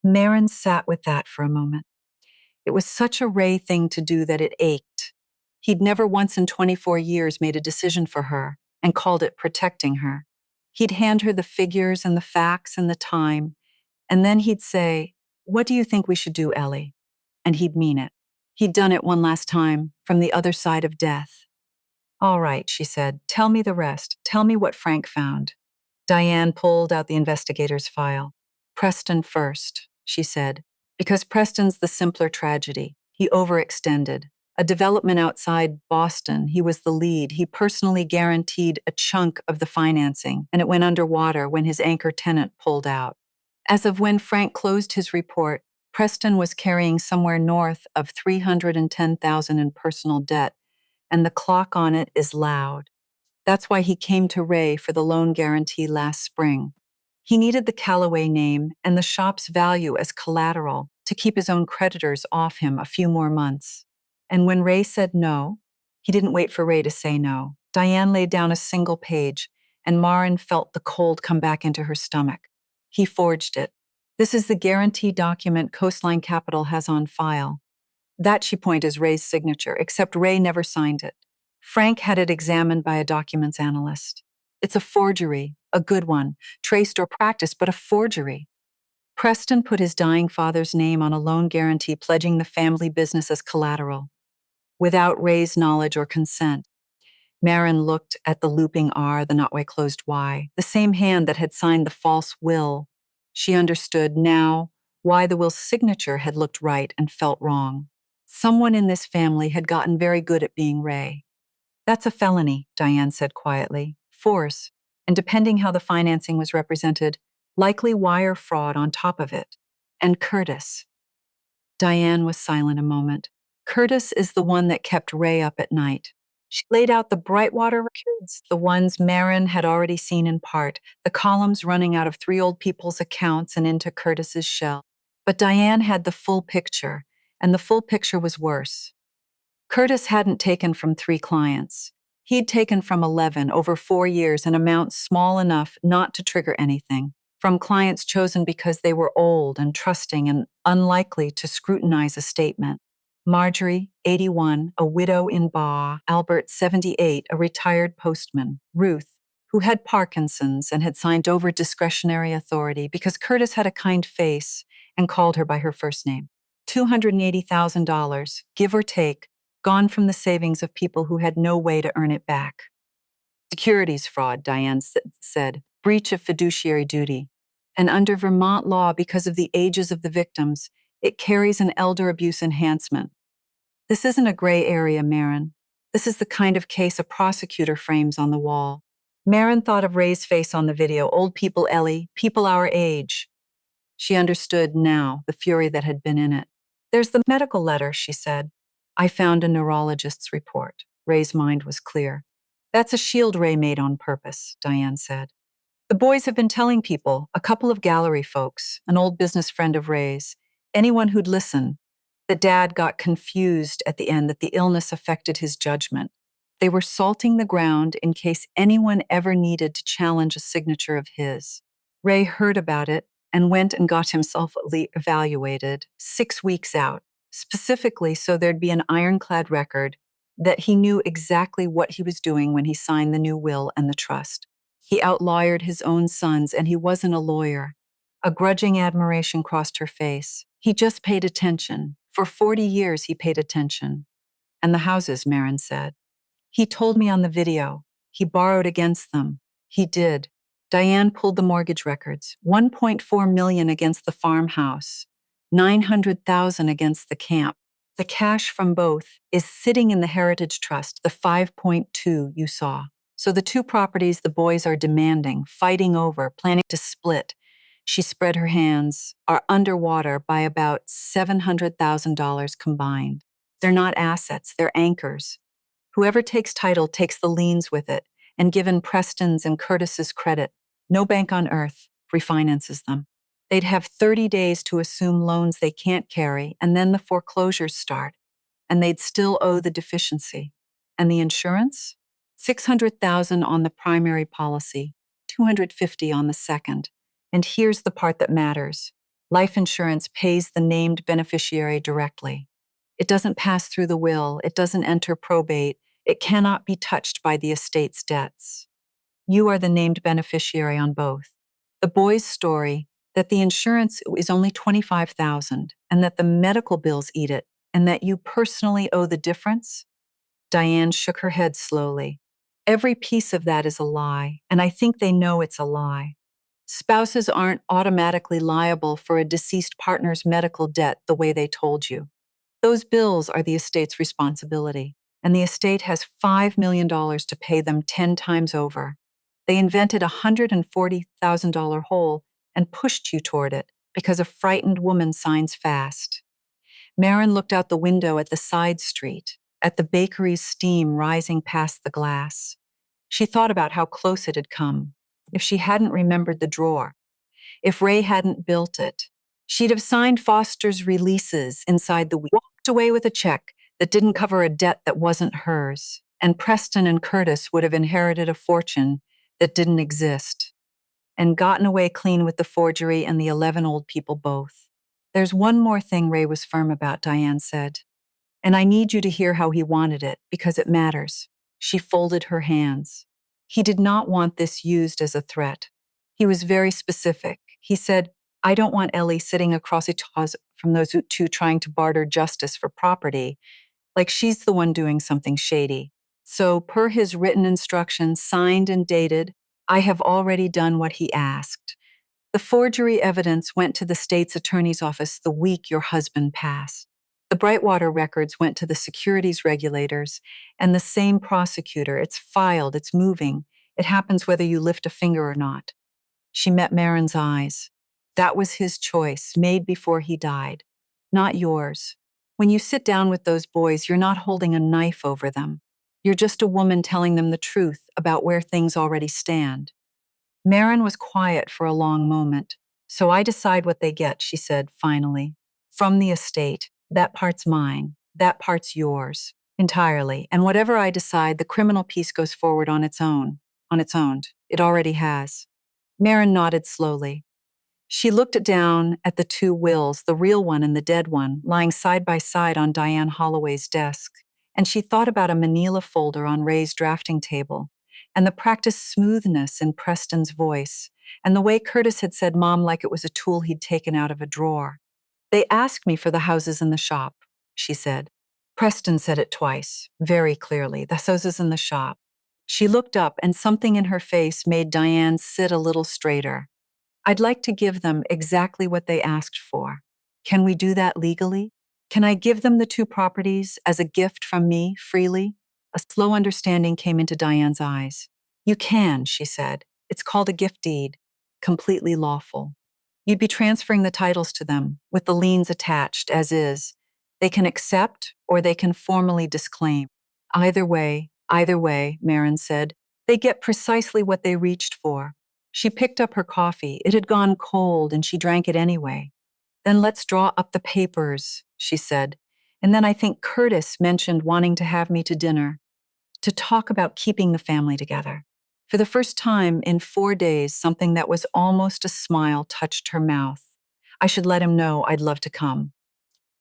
[SPEAKER 1] Marin sat with that for a moment. It was such a Ray thing to do that it ached. He'd never once in 24 years made a decision for her and called it protecting her. He'd hand her the figures and the facts and the time, and then he'd say, what do you think we should do, Ellie? And he'd mean it. He'd done it one last time, from the other side of death. All right, she said, tell me the rest. Tell me what Frank found. Diane pulled out the investigator's file. Preston first, she said, because Preston's the simpler tragedy. He overextended. A development outside Boston, he was the lead. He personally guaranteed a chunk of the financing, and it went underwater when his anchor tenant pulled out. As of when Frank closed his report, Preston was carrying somewhere north of $310,000 in personal debt, and the clock on it is loud. That's why he came to Ray for the loan guarantee last spring. He needed the Callaway name and the shop's value as collateral to keep his own creditors off him a few more months. And when Ray said no, he didn't wait for Ray to say no. Diane laid down a single page, and Marin felt the cold come back into her stomach. He forged it. This is the guarantee document Coastline Capital has on file. That, she pointed, is Ray's signature, except Ray never signed it. Frank had it examined by a documents analyst. It's a forgery, a good one, traced or practiced, but a forgery. Preston put his dying father's name on a loan guarantee pledging the family business as collateral, without Ray's knowledge or consent. Marin looked at the looping R, the not yet closed Y, the same hand that had signed the false will. She understood now why the will's signature had looked right and felt wrong. Someone in this family had gotten very good at being Ray. That's a felony, Diane said quietly. Force, and depending how the financing was represented, likely wire fraud on top of it. And Curtis. Diane was silent a moment. Curtis is the one that kept Ray up at night. She laid out the Brightwater records, the ones Marin had already seen in part, the columns running out of three old people's accounts and into Curtis's shell. But Diane had the full picture, and the full picture was worse. Curtis hadn't taken from 3 clients. He'd taken from 11 over 4 years, an amount small enough not to trigger anything, from clients chosen because they were old and trusting and unlikely to scrutinize a statement. Marjorie, 81, a widow in Baugh, Albert, 78, a retired postman, Ruth, who had Parkinson's and had signed over discretionary authority because Curtis had a kind face and called her by her first name. $280,000, give or take, gone from the savings of people who had no way to earn it back. Securities fraud, Diane said, breach of fiduciary duty. And under Vermont law, because of the ages of the victims, it carries an elder abuse enhancement. This isn't a gray area, Marin. This is the kind of case a prosecutor frames on the wall. Marin thought of Ray's face on the video. Old people, Ellie, people our age. She understood now the fury that had been in it. There's the medical letter, she said. I found a neurologist's report. Ray's mind was clear. That's a shield Ray made on purpose, Diane said. The boys have been telling people, a couple of gallery folks, an old business friend of Ray's, anyone who'd listen, that Dad got confused at the end that the illness affected his judgment. They were salting the ground in case anyone ever needed to challenge a signature of his. Ray heard about it and went and got himself evaluated 6 weeks out, specifically so there'd be an ironclad record that he knew exactly what he was doing when he signed the new will and the trust. He outlawyered his own sons, and he wasn't a lawyer. A grudging admiration crossed her face. He just paid attention. For 40 years, he paid attention. And the houses, Marin said. He told me on the video. He borrowed against them. He did. Diane pulled the mortgage records. $1.4 million against the farmhouse. $900,000 against the camp. The cash from both is sitting in the Heritage Trust, the 5.2 you saw. So the two properties the boys are demanding, fighting over, planning to split, she spread her hands, are underwater by about $700,000 combined. They're not assets, they're anchors. Whoever takes title takes the liens with it, and given Preston's and Curtis's credit, no bank on earth refinances them. They'd have 30 days to assume loans they can't carry, and then the foreclosures start, and they'd still owe the deficiency. And the insurance? $600,000 on the primary policy, $250,000 on the second. And here's the part that matters. Life insurance pays the named beneficiary directly. It doesn't pass through the will, it doesn't enter probate, it cannot be touched by the estate's debts. You are the named beneficiary on both. The boy's story, that the insurance is only $25,000 and that the medical bills eat it and that you personally owe the difference? Diane shook her head slowly. Every piece of that is a lie, and I think they know it's a lie. Spouses aren't automatically liable for a deceased partner's medical debt the way they told you. Those bills are the estate's responsibility, and the estate has $5 million to pay them 10 times over. They invented a $140,000 hole and pushed you toward it because a frightened woman signs fast. Marin looked out the window at the side street, at the bakery's steam rising past the glass. She thought about how close it had come. If she hadn't remembered the drawer, if Ray hadn't built it, she'd have signed Foster's releases inside the week, walked away with a check that didn't cover a debt that wasn't hers, and Preston and Curtis would have inherited a fortune that didn't exist, and gotten away clean with the forgery and the 11 old people both. There's one more thing Ray was firm about, Diane said, and I need you to hear how he wanted it, because it matters. She folded her hands. He did not want this used as a threat. He was very specific. He said, I don't want Ellie sitting across a closet from those two trying to barter justice for property, like she's the one doing something shady. So, per his written instructions, signed and dated, I have already done what he asked. The forgery evidence went to the state's attorney's office the week your husband passed. The Brightwater records went to the securities regulators and the same prosecutor. It's filed, it's moving. It happens whether you lift a finger or not. She met Marin's eyes. That was his choice, made before he died, not yours. When you sit down with those boys, you're not holding a knife over them. You're just a woman telling them the truth about where things already stand. Marin was quiet for a long moment. So I decide what they get, she said finally. From the estate. That part's mine. That part's yours. Entirely. And whatever I decide, the criminal piece goes forward on its own. On its own. It already has. Marin nodded slowly. She looked down at the two wills, the real one and the dead one, lying side by side on Diane Holloway's desk, and she thought about a manila folder on Ray's drafting table, and the practiced smoothness in Preston's voice, and the way Curtis had said mom like it was a tool he'd taken out of a drawer. They asked me for the houses in the shop, she said. Preston said it twice, very clearly, the houses in the shop. She looked up and something in her face made Diane sit a little straighter. I'd like to give them exactly what they asked for. Can we do that legally? Can I give them the two properties as a gift from me freely? A slow understanding came into Diane's eyes. You can, she said. It's called a gift deed, completely lawful. You'd be transferring the titles to them, with the liens attached, as is. They can accept or they can formally disclaim. Either way, Marin said, they get precisely what they reached for. She picked up her coffee. It had gone cold and she drank it anyway. Then let's draw up the papers, she said. And then I think Curtis mentioned wanting to have me to dinner, to talk about keeping the family together. For the first time in 4 days, something that was almost a smile touched her mouth. I should let him know I'd love to come.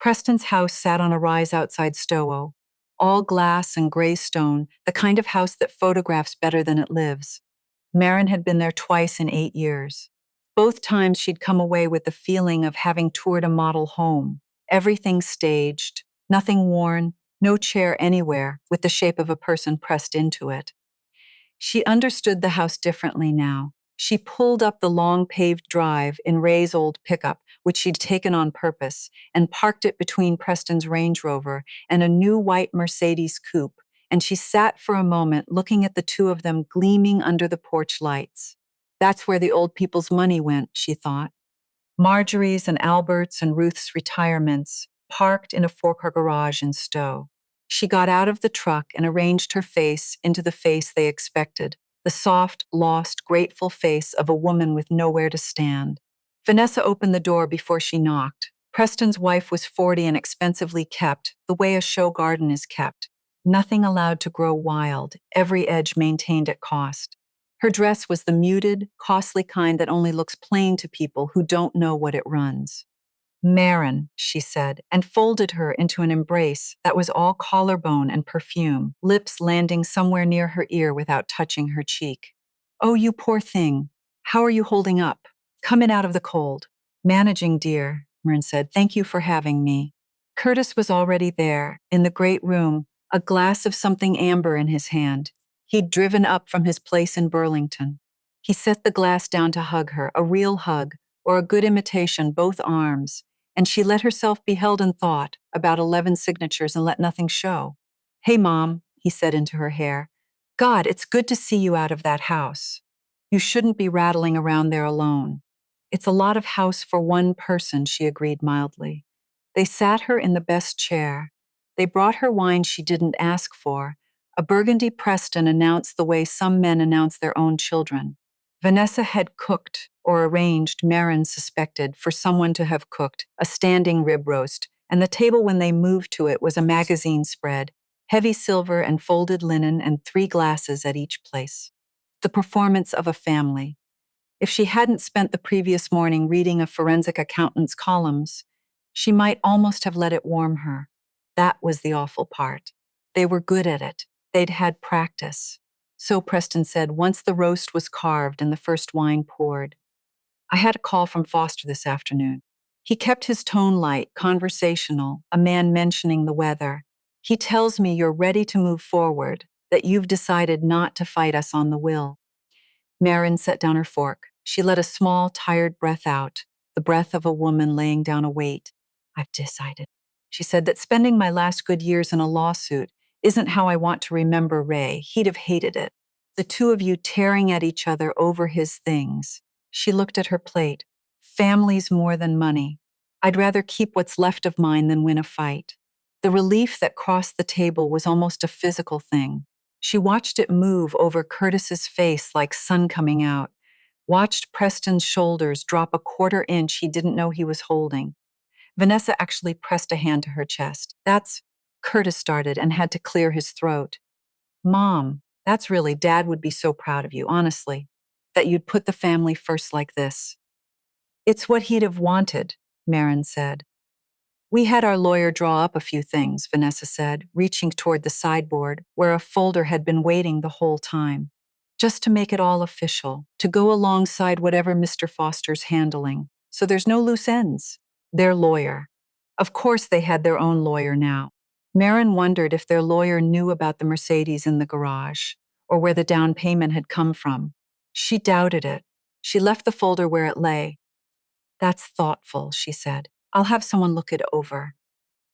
[SPEAKER 1] Preston's house sat on a rise outside Stowe, all glass and gray stone, the kind of house that photographs better than it lives. Marin had been there twice in 8 years. Both times she'd come away with the feeling of having toured a model home. Everything staged, nothing worn, no chair anywhere with the shape of a person pressed into it. She understood the house differently now. She pulled up the long paved drive in Ray's old pickup, which she'd taken on purpose, and parked it between Preston's Range Rover and a new white Mercedes coupe, and she sat for a moment looking at the two of them gleaming under the porch lights. That's where the old people's money went, she thought. Marjorie's and Albert's and Ruth's retirements, parked in a four-car garage in Stowe. She got out of the truck and arranged her face into the face they expected, the soft, lost, grateful face of a woman with nowhere to stand. Vanessa opened the door before she knocked. Preston's wife was 40 and expensively kept, the way a show garden is kept. Nothing allowed to grow wild, every edge maintained at cost. Her dress was the muted, costly kind that only looks plain to people who don't know what it runs. Marin, she said, and folded her into an embrace that was all collarbone and perfume, lips landing somewhere near her ear without touching her cheek. Oh, you poor thing. How are you holding up? Coming out of the cold. Managing, dear, Marin said. Thank you for having me. Curtis was already there, in the great room, a glass of something amber in his hand. He'd driven up from his place in Burlington. He set the glass down to hug her, a real hug, or a good imitation, both arms, and she let herself be held in thought, about 11 signatures, and let nothing show. Hey, Mom, he said into her hair. God, it's good to see you out of that house. You shouldn't be rattling around there alone. It's a lot of house for one person, she agreed mildly. They sat her in the best chair. They brought her wine she didn't ask for. A burgundy Preston announced the way some men announce their own children. Vanessa had cooked, or arranged, Marin suspected, for someone to have cooked, a standing rib roast, and the table when they moved to it was a magazine spread, heavy silver and folded linen and 3 glasses at each place. The performance of a family. If she hadn't spent the previous morning reading a forensic accountant's columns, she might almost have let it warm her. That was the awful part. They were good at it. They'd had practice. So Preston said once the roast was carved and the first wine poured. I had a call from Foster this afternoon. He kept his tone light, conversational, a man mentioning the weather. He tells me you're ready to move forward, that you've decided not to fight us on the will. Marin set down her fork. She let a small, tired breath out, the breath of a woman laying down a weight. I've decided, she said, that spending my last good years in a lawsuit isn't how I want to remember Ray. He'd have hated it. The two of you tearing at each other over his things. She looked at her plate. Family's more than money. I'd rather keep what's left of mine than win a fight. The relief that crossed the table was almost a physical thing. She watched it move over Curtis's face like sun coming out, watched Preston's shoulders drop a quarter inch he didn't know he was holding. Vanessa actually pressed a hand to her chest. That's, Curtis started and had to clear his throat. Mom, that's really, Dad would be so proud of you, honestly, that you'd put the family first like this. It's what he'd have wanted, Marin said. We had our lawyer draw up a few things, Vanessa said, reaching toward the sideboard where a folder had been waiting the whole time. Just to make it all official, to go alongside whatever Mr. Foster's handling. So there's no loose ends. Their lawyer. Of course, they had their own lawyer now. Marin wondered if their lawyer knew about the Mercedes in the garage, or where the down payment had come from. She doubted it. She left the folder where it lay. "That's thoughtful," she said. "I'll have someone look it over."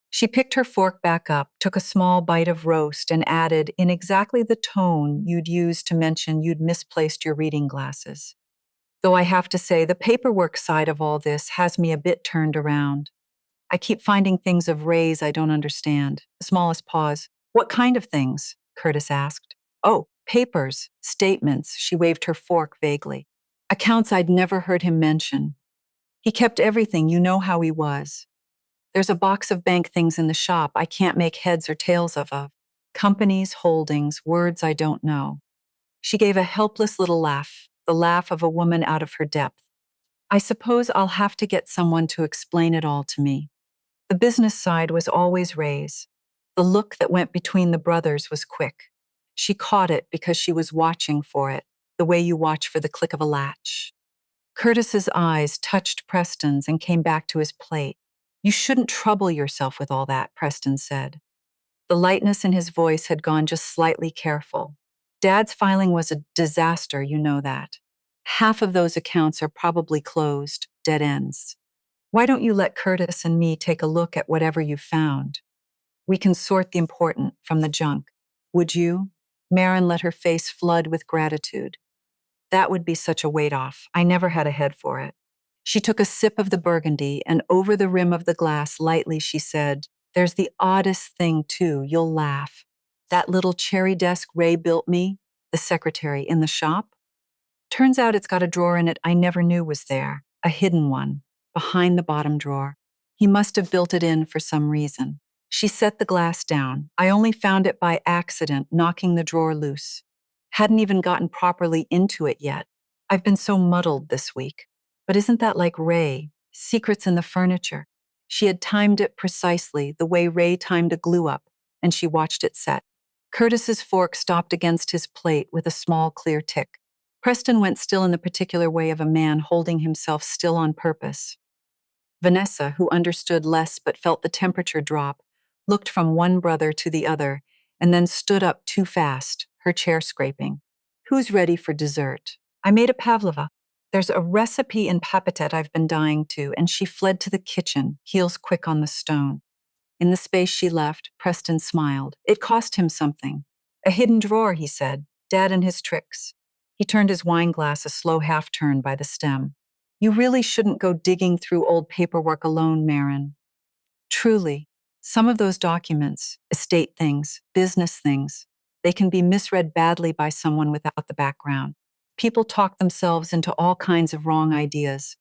[SPEAKER 1] She picked her fork back up, took a small bite of roast, and added, in exactly the tone you'd use to mention you'd misplaced your reading glasses. "Though I have to say, the paperwork side of all this has me a bit turned around. I keep finding things of Ray's I don't understand." The smallest pause. "What kind of things?" Curtis asked. "Oh, papers, statements." She waved her fork vaguely. "Accounts I'd never heard him mention. He kept everything, you know how he was. There's a box of bank things in the shop I can't make heads or tails of. Companies, holdings, words I don't know." She gave a helpless little laugh, the laugh of a woman out of her depth. "I suppose I'll have to get someone to explain it all to me." The business side was always Ray's. The look that went between the brothers was quick. She caught it because she was watching for it, the way you watch for the click of a latch. Curtis's eyes touched Preston's and came back to his plate. "You shouldn't trouble yourself with all that," Preston said. The lightness in his voice had gone just slightly careful. "Dad's filing was a disaster, you know that. Half of those accounts are probably closed, dead ends. Why don't you let Curtis and me take a look at whatever you found? We can sort the important from the junk. Would you?" Marin let her face flood with gratitude. "That would be such a weight off. I never had a head for it." She took a sip of the burgundy, and over the rim of the glass lightly she said, "There's the oddest thing, too, you'll laugh. That little cherry desk Ray built me, the secretary, in the shop? Turns out it's got a drawer in it I never knew was there, a hidden one, behind the bottom drawer. He must have built it in for some reason." She set the glass down. "I only found it by accident, knocking the drawer loose. Hadn't even gotten properly into it yet. I've been so muddled this week. But isn't that like Ray? Secrets in the furniture." She had timed it precisely, the way Ray timed a glue up, and she watched it set. Curtis's fork stopped against his plate with a small, clear tick. Preston went still in the particular way of a man holding himself still on purpose. Vanessa, who understood less but felt the temperature drop, looked from one brother to the other, and then stood up too fast, her chair scraping. "Who's ready for dessert? I made a pavlova. There's a recipe in papetet I've been dying to," and she fled to the kitchen, heels quick on the stone. In the space she left, Preston smiled. It cost him something. "A hidden drawer," he said. "Dad and his tricks." He turned his wine glass a slow half-turn by the stem. "You really shouldn't go digging through old paperwork alone, Marin. Truly, some of those documents, estate things, business things, they can be misread badly by someone without the background. People talk themselves into all kinds of wrong ideas.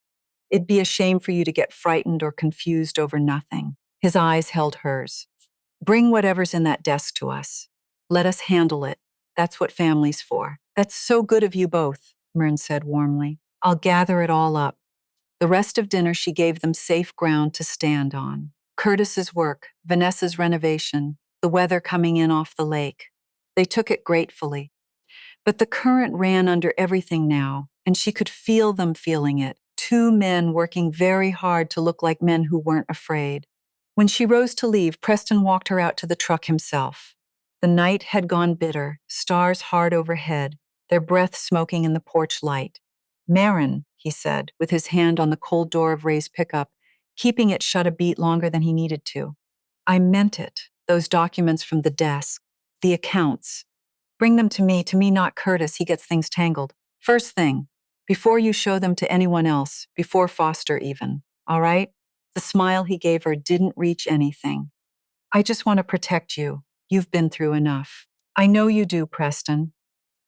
[SPEAKER 1] It'd be a shame for you to get frightened or confused over nothing." His eyes held hers. "Bring whatever's in that desk to us. Let us handle it. That's what family's for." "That's so good of you both," Myrn said warmly. "I'll gather it all up." The rest of dinner she gave them safe ground to stand on. Curtis's work, Vanessa's renovation, the weather coming in off the lake. They took it gratefully. But the current ran under everything now, and she could feel them feeling it. Two men working very hard to look like men who weren't afraid. When she rose to leave, Preston walked her out to the truck himself. The night had gone bitter, stars hard overhead, their breath smoking in the porch light. "Marin," he said, with his hand on the cold door of Ray's pickup, keeping it shut a beat longer than he needed to. "I meant it. Those documents from the desk. The accounts. Bring them to me, not Curtis. He gets things tangled. First thing, before you show them to anyone else, before Foster even. All right?" The smile he gave her didn't reach anything. "I just want to protect you. You've been through enough." "I know you do, Preston."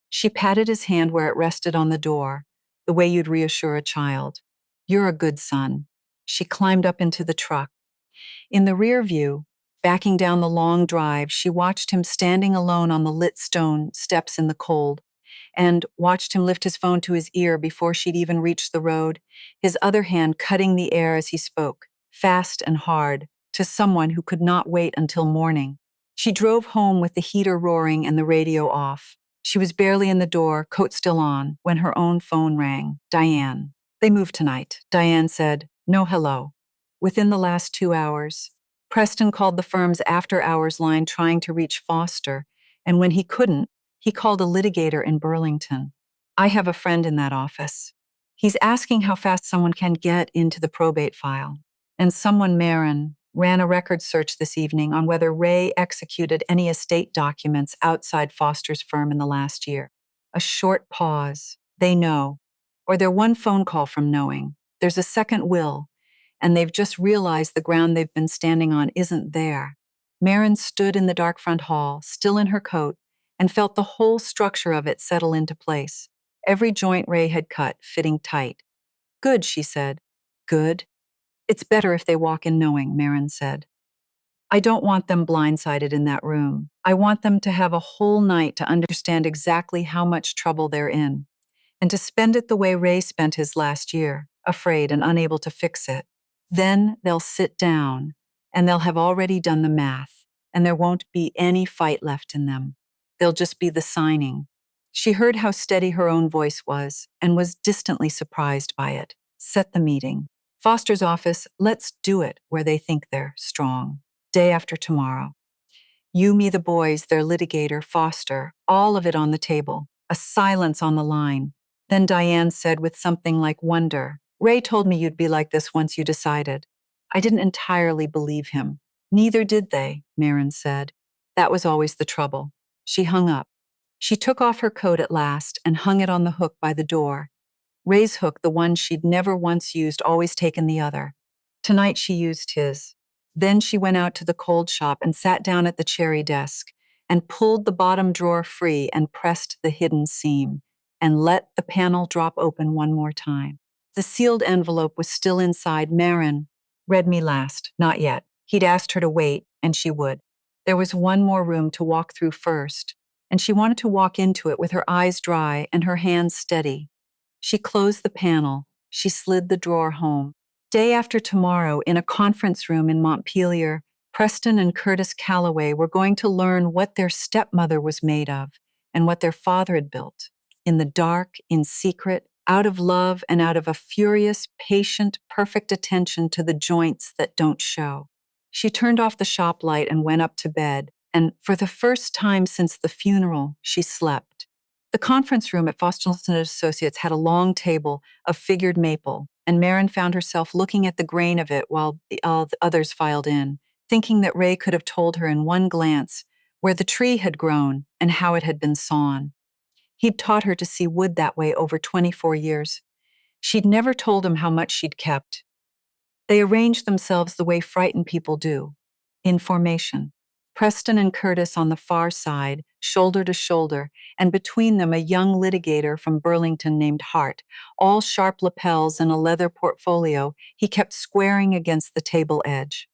[SPEAKER 1] She patted his hand where it rested on the door, the way you'd reassure a child. "You're a good son." She climbed up into the truck. In the rear view, backing down the long drive, she watched him standing alone on the lit stone steps in the cold, and watched him lift his phone to his ear before she'd even reached the road, his other hand cutting the air as he spoke, fast and hard, to someone who could not wait until morning. She drove home with the heater roaring and the radio off. She was barely in the door, coat still on, when her own phone rang. Diane. "They moved tonight," Diane said. "No hello." within the last 2 hours. Preston called the firm's after-hours line trying to reach Foster, and when he couldn't, he called a litigator in Burlington. I have a friend in that office. He's asking how fast someone can get into the probate file. And someone, Marin, ran a record search this evening on whether Ray executed any estate documents outside Foster's firm in the last year. A short pause. They know. Or they're one phone call from knowing. There's a second will, and they've just realized the ground they've been standing on isn't there. Marin stood in the dark front hall, still in her coat, and felt the whole structure of it settle into place. Every joint Ray had cut, fitting tight. Good, she said. Good. It's better if they walk in knowing, Marin said. I don't want them blindsided in that room. I want them to have a whole night to understand exactly how much trouble they're in, and to spend it the way Ray spent his last year, afraid and unable to fix it. Then they'll sit down, and they'll have already done the math, and there won't be any fight left in them. They'll just be the signing. She heard how steady her own voice was, and was distantly surprised by it. Set the meeting. Foster's office, let's do it where they think they're strong. Day after tomorrow. You, me, the boys, their litigator, Foster, all of it on the table. A silence on the line. Then Diane said with something like wonder, Ray told me you'd be like this once you decided. I didn't entirely believe him. Neither did they, Marin said. That was always the trouble. She hung up. She took off her coat at last and hung it on the hook by the door. Ray's hook, the one she'd never once used, always taken the other. Tonight she used his. Then she went out to the cold shop and sat down at the cherry desk and pulled the bottom drawer free and pressed the hidden seam and let the panel drop open one more time. The sealed envelope was still inside. Marin read me last. Not yet. He'd asked her to wait, and she would. There was one more room to walk through first, and she wanted to walk into it with her eyes dry and her hands steady. She closed the panel. She slid the drawer home. Day after tomorrow, in a conference room in Montpelier, Preston and Curtis Calloway were going to learn what their stepmother was made of and what their father had built. In the dark, in secret, out of love and out of a furious, patient, perfect attention to the joints that don't show. She turned off the shop light and went up to bed, and for the first time since the funeral, she slept. The conference room at Foster & Associates had a long table of figured maple, and Marin found herself looking at the grain of it while all the others filed in, thinking that Ray could have told her in one glance where the tree had grown and how it had been sawn. He'd taught her to see wood that way over 24 years. She'd never told him how much she'd kept. They arranged themselves the way frightened people do, in formation. Preston and Curtis on the far side, shoulder to shoulder, and between them a young litigator from Burlington named Hart, all sharp lapels and a leather portfolio he kept squaring against the table edge.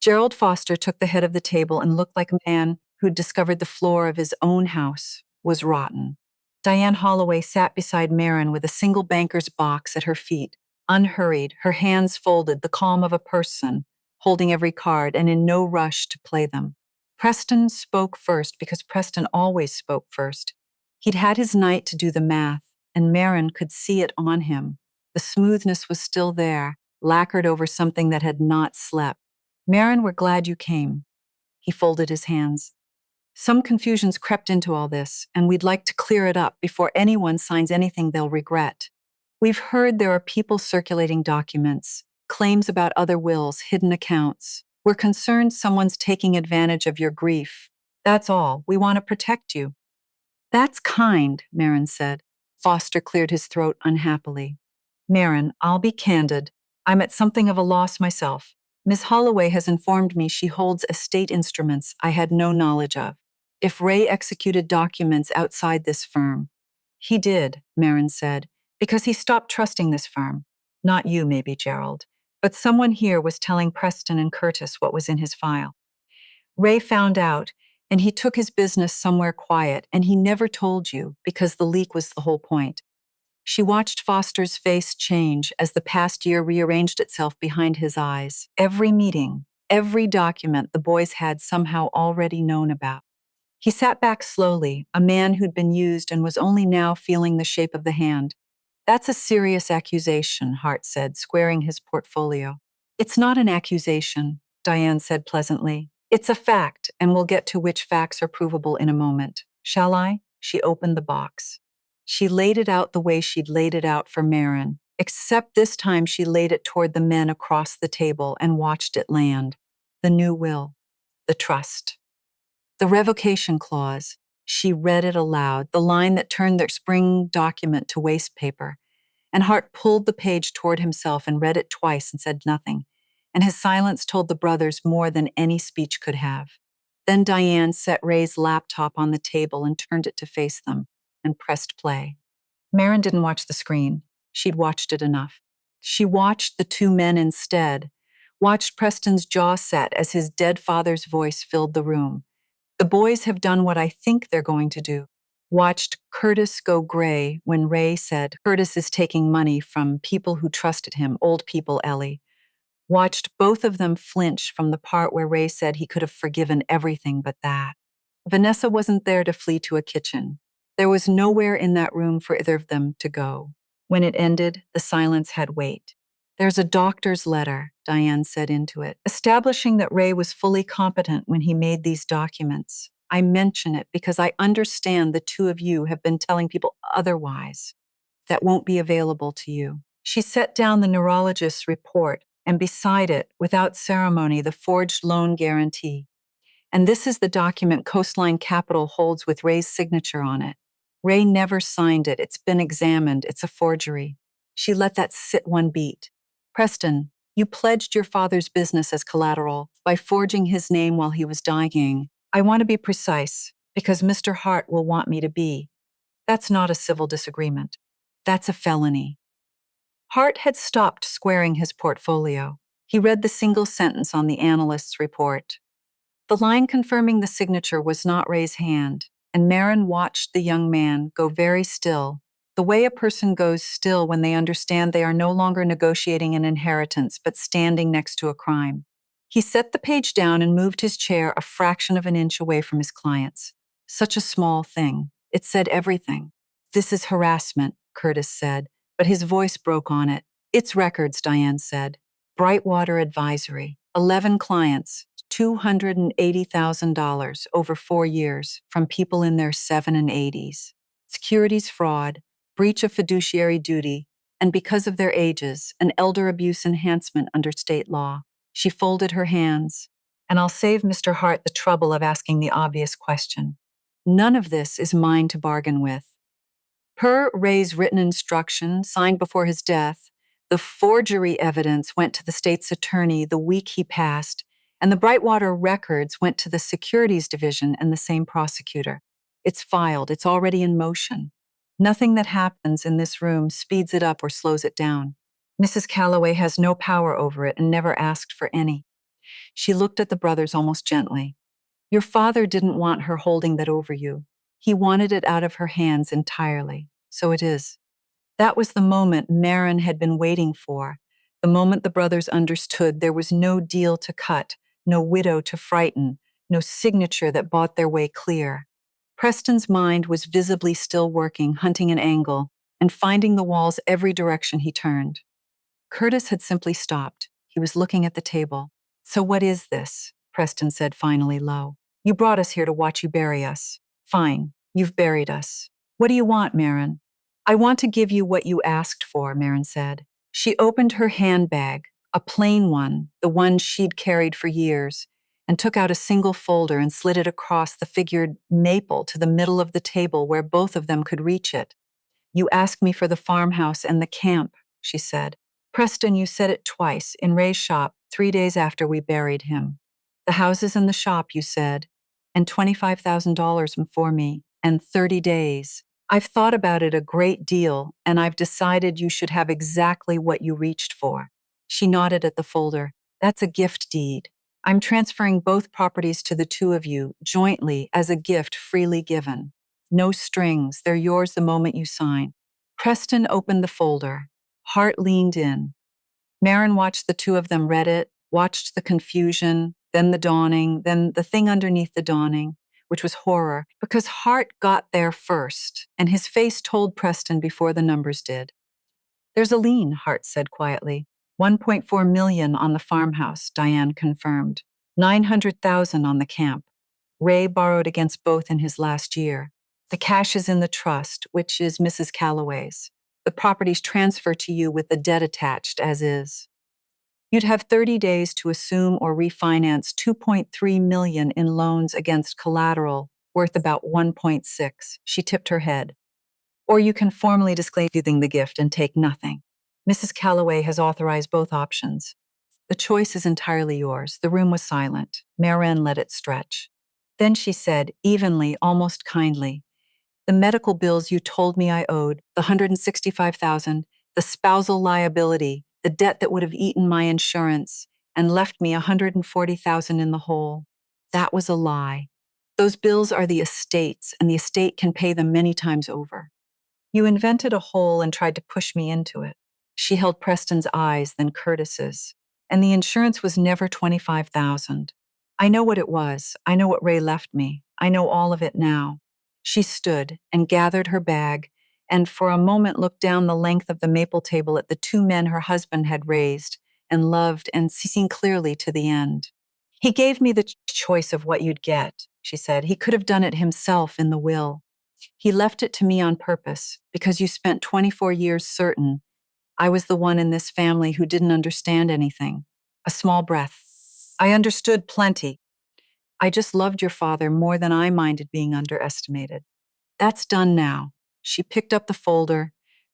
[SPEAKER 1] Gerald Foster took the head of the table and looked like a man who'd discovered the floor of his own house was rotten. Diane Holloway sat beside Marin with a single banker's box at her feet, unhurried, her hands folded, the calm of a person, holding every card and in no rush to play them. Preston spoke first because Preston always spoke first. He'd had his night to do the math, and Marin could see it on him. The smoothness was still there, lacquered over something that had not slept. Marin, we're glad you came. He folded his hands. Some confusions crept into all this, and we'd like to clear it up before anyone signs anything they'll regret. We've heard there are people circulating documents, claims about other wills, hidden accounts. We're concerned someone's taking advantage of your grief. That's all. We want to protect you. That's kind, Marin said. Foster cleared his throat unhappily. Marin, I'll be candid. I'm at something of a loss myself. Miss Holloway has informed me she holds estate instruments I had no knowledge of. If Ray executed documents outside this firm. He did, Marin said, because he stopped trusting this firm. Not you, maybe, Gerald. But someone here was telling Preston and Curtis what was in his file. Ray found out, and he took his business somewhere quiet, and he never told you because the leak was the whole point. She watched Foster's face change as the past year rearranged itself behind his eyes. Every meeting, every document the boys had somehow already known about. He sat back slowly, a man who'd been used and was only now feeling the shape of the hand. That's a serious accusation, Hart said, squaring his portfolio. It's not an accusation, Diane said pleasantly. It's a fact, and we'll get to which facts are provable in a moment. Shall I? She opened the box. She laid it out the way she'd laid it out for Marin, except this time she laid it toward the men across the table and watched it land. The new will, the trust, the revocation clause. She read it aloud, the line that turned their spring document to waste paper. And Hart pulled the page toward himself and read it twice and said nothing. And his silence told the brothers more than any speech could have. Then Diane set Ray's laptop on the table and turned it to face them and pressed play. Marin didn't watch the screen. She'd watched it enough. She watched the two men instead, watched Preston's jaw set as his dead father's voice filled the room. The boys have done what I think they're going to do. Watched Curtis go gray when Ray said Curtis is taking money from people who trusted him, old people, Ellie. Watched both of them flinch from the part where Ray said he could have forgiven everything but that. Vanessa wasn't there to flee to a kitchen. There was nowhere in that room for either of them to go. When it ended, the silence had weight. There's a doctor's letter, Diane said into it, establishing that Ray was fully competent when he made these documents. I mention it because I understand the two of you have been telling people otherwise. That won't be available to you. She set down the neurologist's report and beside it, without ceremony, the forged loan guarantee. And this is the document Coastline Capital holds with Ray's signature on it. Ray never signed it. It's been examined. It's a forgery. She let that sit one beat. Preston, you pledged your father's business as collateral by forging his name while he was dying. I want to be precise because Mr. Hart will want me to be. That's not a civil disagreement. That's a felony. Hart had stopped squaring his portfolio. He read the single sentence on the analyst's report. The line confirming the signature was not Ray's hand, and Marin watched the young man go very still, the way a person goes still when they understand they are no longer negotiating an inheritance but standing next to a crime. He set the page down and moved his chair a fraction of an inch away from his clients. Such a small thing. It said everything. This is harassment, Curtis said, but his voice broke on it. It's records, Diane said. Brightwater Advisory. 11 clients. $280,000 over 4 years from people in their 70s and 80s. Securities fraud, breach of fiduciary duty, and because of their ages, an elder abuse enhancement under state law. She folded her hands. And I'll save Mr. Hart the trouble of asking the obvious question. None of this is mine to bargain with. Per Ray's written instruction, signed before his death, the forgery evidence went to the state's attorney the week he passed, and the Brightwater records went to the securities division and the same prosecutor. It's filed. It's already in motion. Nothing that happens in this room speeds it up or slows it down. Mrs. Calloway has no power over it and never asked for any. She looked at the brothers almost gently. Your father didn't want her holding that over you. He wanted it out of her hands entirely. So it is. That was the moment Marin had been waiting for, the moment the brothers understood there was no deal to cut, no widow to frighten, no signature that bought their way clear. Preston's mind was visibly still working, hunting an angle, and finding the walls every direction he turned. Curtis had simply stopped. He was looking at the table. So what is this? Preston said finally low. You brought us here to watch you bury us. Fine, you've buried us. What do you want, Marin? I want to give you what you asked for, Marin said. She opened her handbag, a plain one, the one she'd carried for years, and took out a single folder and slid it across the figured maple to the middle of the table where both of them could reach it. You asked me for the farmhouse and the camp, she said. Preston, you said it twice, in Ray's shop, 3 days after we buried him. The houses and the shop, you said, and $25,000 for me, and 30 days. I've thought about it a great deal, and I've decided you should have exactly what you reached for. She nodded at the folder. That's a gift deed. I'm transferring both properties to the two of you, jointly, as a gift freely given. No strings, they're yours the moment you sign. Preston opened the folder. Hart leaned in. Marin watched the two of them read it, watched the confusion, then the dawning, then the thing underneath the dawning, which was horror, because Hart got there first, and his face told Preston before the numbers did. There's a lien, Hart said quietly. 1.4 million on the farmhouse, Diane confirmed. 900,000 on the camp. Ray borrowed against both in his last year. The cash is in the trust, which is Mrs. Calloway's. The properties transfer to you with the debt attached as is. You'd have 30 days to assume or refinance 2.3 million in loans against collateral worth about 1.6. She tipped her head. Or you can formally disclaim using the gift and take nothing. Mrs. Calloway has authorized both options. The choice is entirely yours. The room was silent. Maren let it stretch. Then she said, evenly, almost kindly, the medical bills you told me I owed, the 165,000, the spousal liability, the debt that would have eaten my insurance and left me 140,000 in the hole. That was a lie. Those bills are the estate's, and the estate can pay them many times over. You invented a hole and tried to push me into it. She held Preston's eyes, then Curtis's. And the insurance was never 25,000. I know what it was. I know what Ray left me. I know all of it now. She stood and gathered her bag and for a moment looked down the length of the maple table at the two men her husband had raised and loved and seen clearly to the end. He gave me the choice of what you'd get, she said. He could have done it himself in the will. He left it to me on purpose because you spent 24 years certain I was the one in this family who didn't understand anything. A small breath. I understood plenty. I just loved your father more than I minded being underestimated. That's done now. She picked up the folder,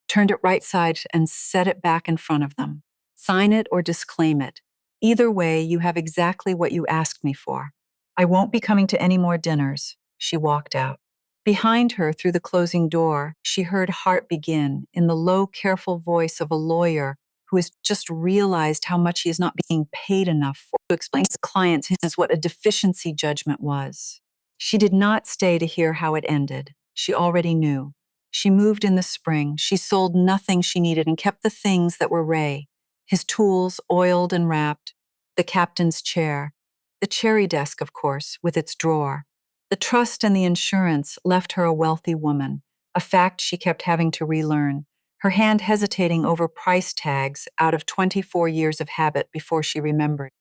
[SPEAKER 1] turned it right side, and set it back in front of them. Sign it or disclaim it. Either way, you have exactly what you asked me for. I won't be coming to any more dinners. She walked out. Behind her, through the closing door, she heard Hart begin in the low, careful voice of a lawyer who has just realized how much he is not being paid enough for to explain to clients what a deficiency judgment was. She did not stay to hear how it ended. She already knew. She moved in the spring. She sold nothing she needed and kept the things that were Ray. His tools, oiled and wrapped, the captain's chair, the cherry desk, of course, with its drawer. The trust and the insurance left her a wealthy woman, a fact she kept having to relearn, her hand hesitating over price tags out of 24 years of habit before she remembered.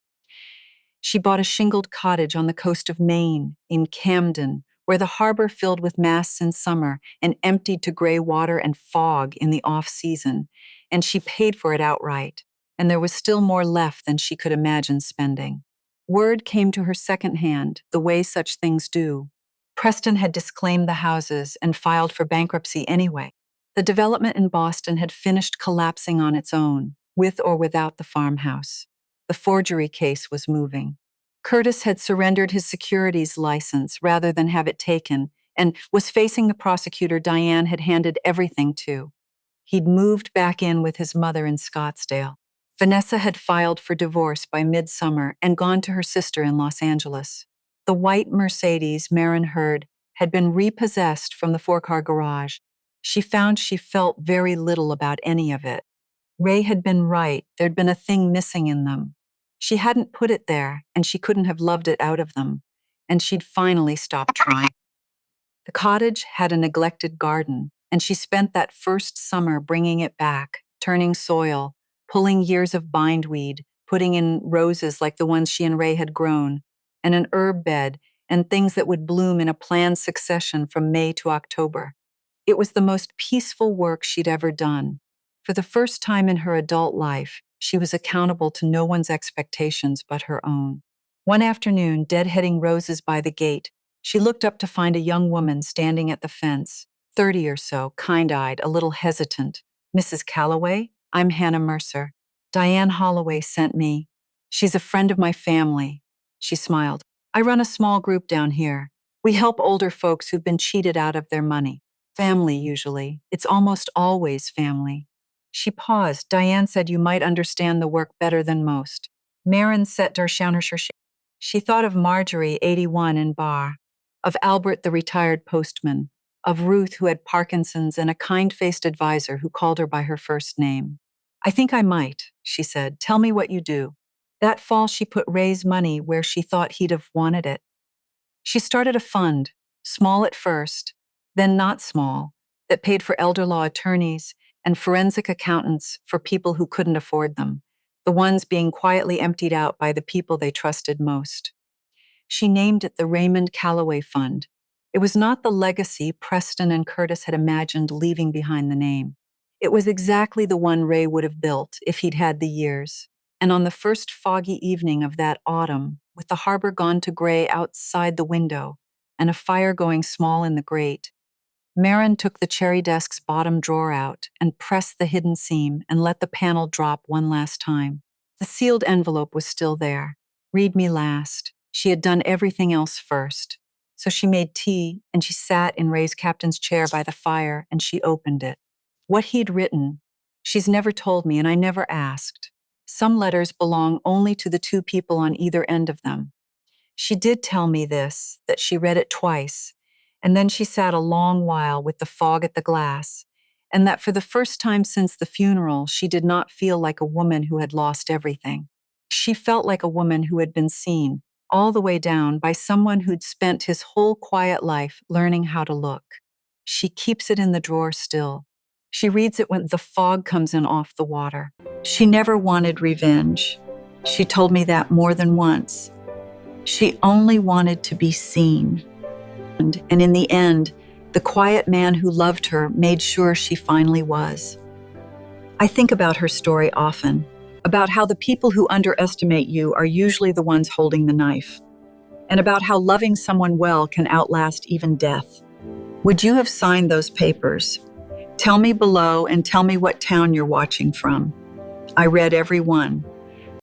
[SPEAKER 1] She bought a shingled cottage on the coast of Maine, in Camden, where the harbor filled with masts in summer and emptied to gray water and fog in the off-season, and she paid for it outright, and there was still more left than she could imagine spending. Word came to her secondhand, the way such things do. Preston had disclaimed the houses and filed for bankruptcy anyway. The development in Boston had finished collapsing on its own, with or without the farmhouse. The forgery case was moving. Curtis had surrendered his securities license rather than have it taken and was facing the prosecutor Diane had handed everything to. He'd moved back in with his mother in Scottsdale. Vanessa had filed for divorce by midsummer and gone to her sister in Los Angeles. The white Mercedes Maren heard had been repossessed from the four-car garage. She found she felt very little about any of it. Ray had been right. There'd been a thing missing in them. She hadn't put it there, and she couldn't have loved it out of them. And she'd finally stopped trying. The cottage had a neglected garden, and she spent that first summer bringing it back, turning soil, pulling years of bindweed, putting in roses like the ones she and Ray had grown, and an herb bed, and things that would bloom in a planned succession from May to October. It was the most peaceful work she'd ever done. For the first time in her adult life, she was accountable to no one's expectations but her own. One afternoon, deadheading roses by the gate, she looked up to find a young woman standing at the fence, 30 or so, kind-eyed, a little hesitant. Mrs. Calloway? I'm Hannah Mercer. Diane Holloway sent me. She's a friend of my family. She smiled. I run a small group down here. We help older folks who've been cheated out of their money. Family, usually. It's almost always family. She paused. Diane said you might understand the work better than most. Maren set der Schaunerscher. She thought of Marjorie, 81, in Bar, of Albert, the retired postman, of Ruth, who had Parkinson's, and a kind-faced advisor who called her by her first name. I think I might, she said. Tell me what you do. That fall, she put Ray's money where she thought he'd have wanted it. She started a fund, small at first, then not small, that paid for elder law attorneys and forensic accountants for people who couldn't afford them. the ones being quietly emptied out by the people they trusted most. She named it the Raymond Calloway Fund. It was not the legacy Preston and Curtis had imagined leaving behind the name. It was exactly the one Ray would have built if he'd had the years. And on the first foggy evening of that autumn, with the harbor gone to gray outside the window and a fire going small in the grate, Marin took the cherry desk's bottom drawer out and pressed the hidden seam and let the panel drop one last time. The sealed envelope was still there. Read me last. She had done everything else first. So she made tea and she sat in Ray's captain's chair by the fire and she opened it. What he'd written, she's never told me and I never asked. Some letters belong only to the two people on either end of them. She did tell me this, that she read it twice, and then she sat a long while with the fog at the glass, and that for the first time since the funeral, she did not feel like a woman who had lost everything. She felt like a woman who had been seen, all the way down, by someone who'd spent his whole quiet life learning how to look. She keeps it in the drawer still. She reads it when the fog comes in off the water. She never wanted revenge. She told me that more than once. She only wanted to be seen. And in the end, the quiet man who loved her made sure she finally was. I think about her story often, about how the people who underestimate you are usually the ones holding the knife, and about how loving someone well can outlast even death. Would you have signed those papers? Tell me below and tell me what town you're watching from. I read every one.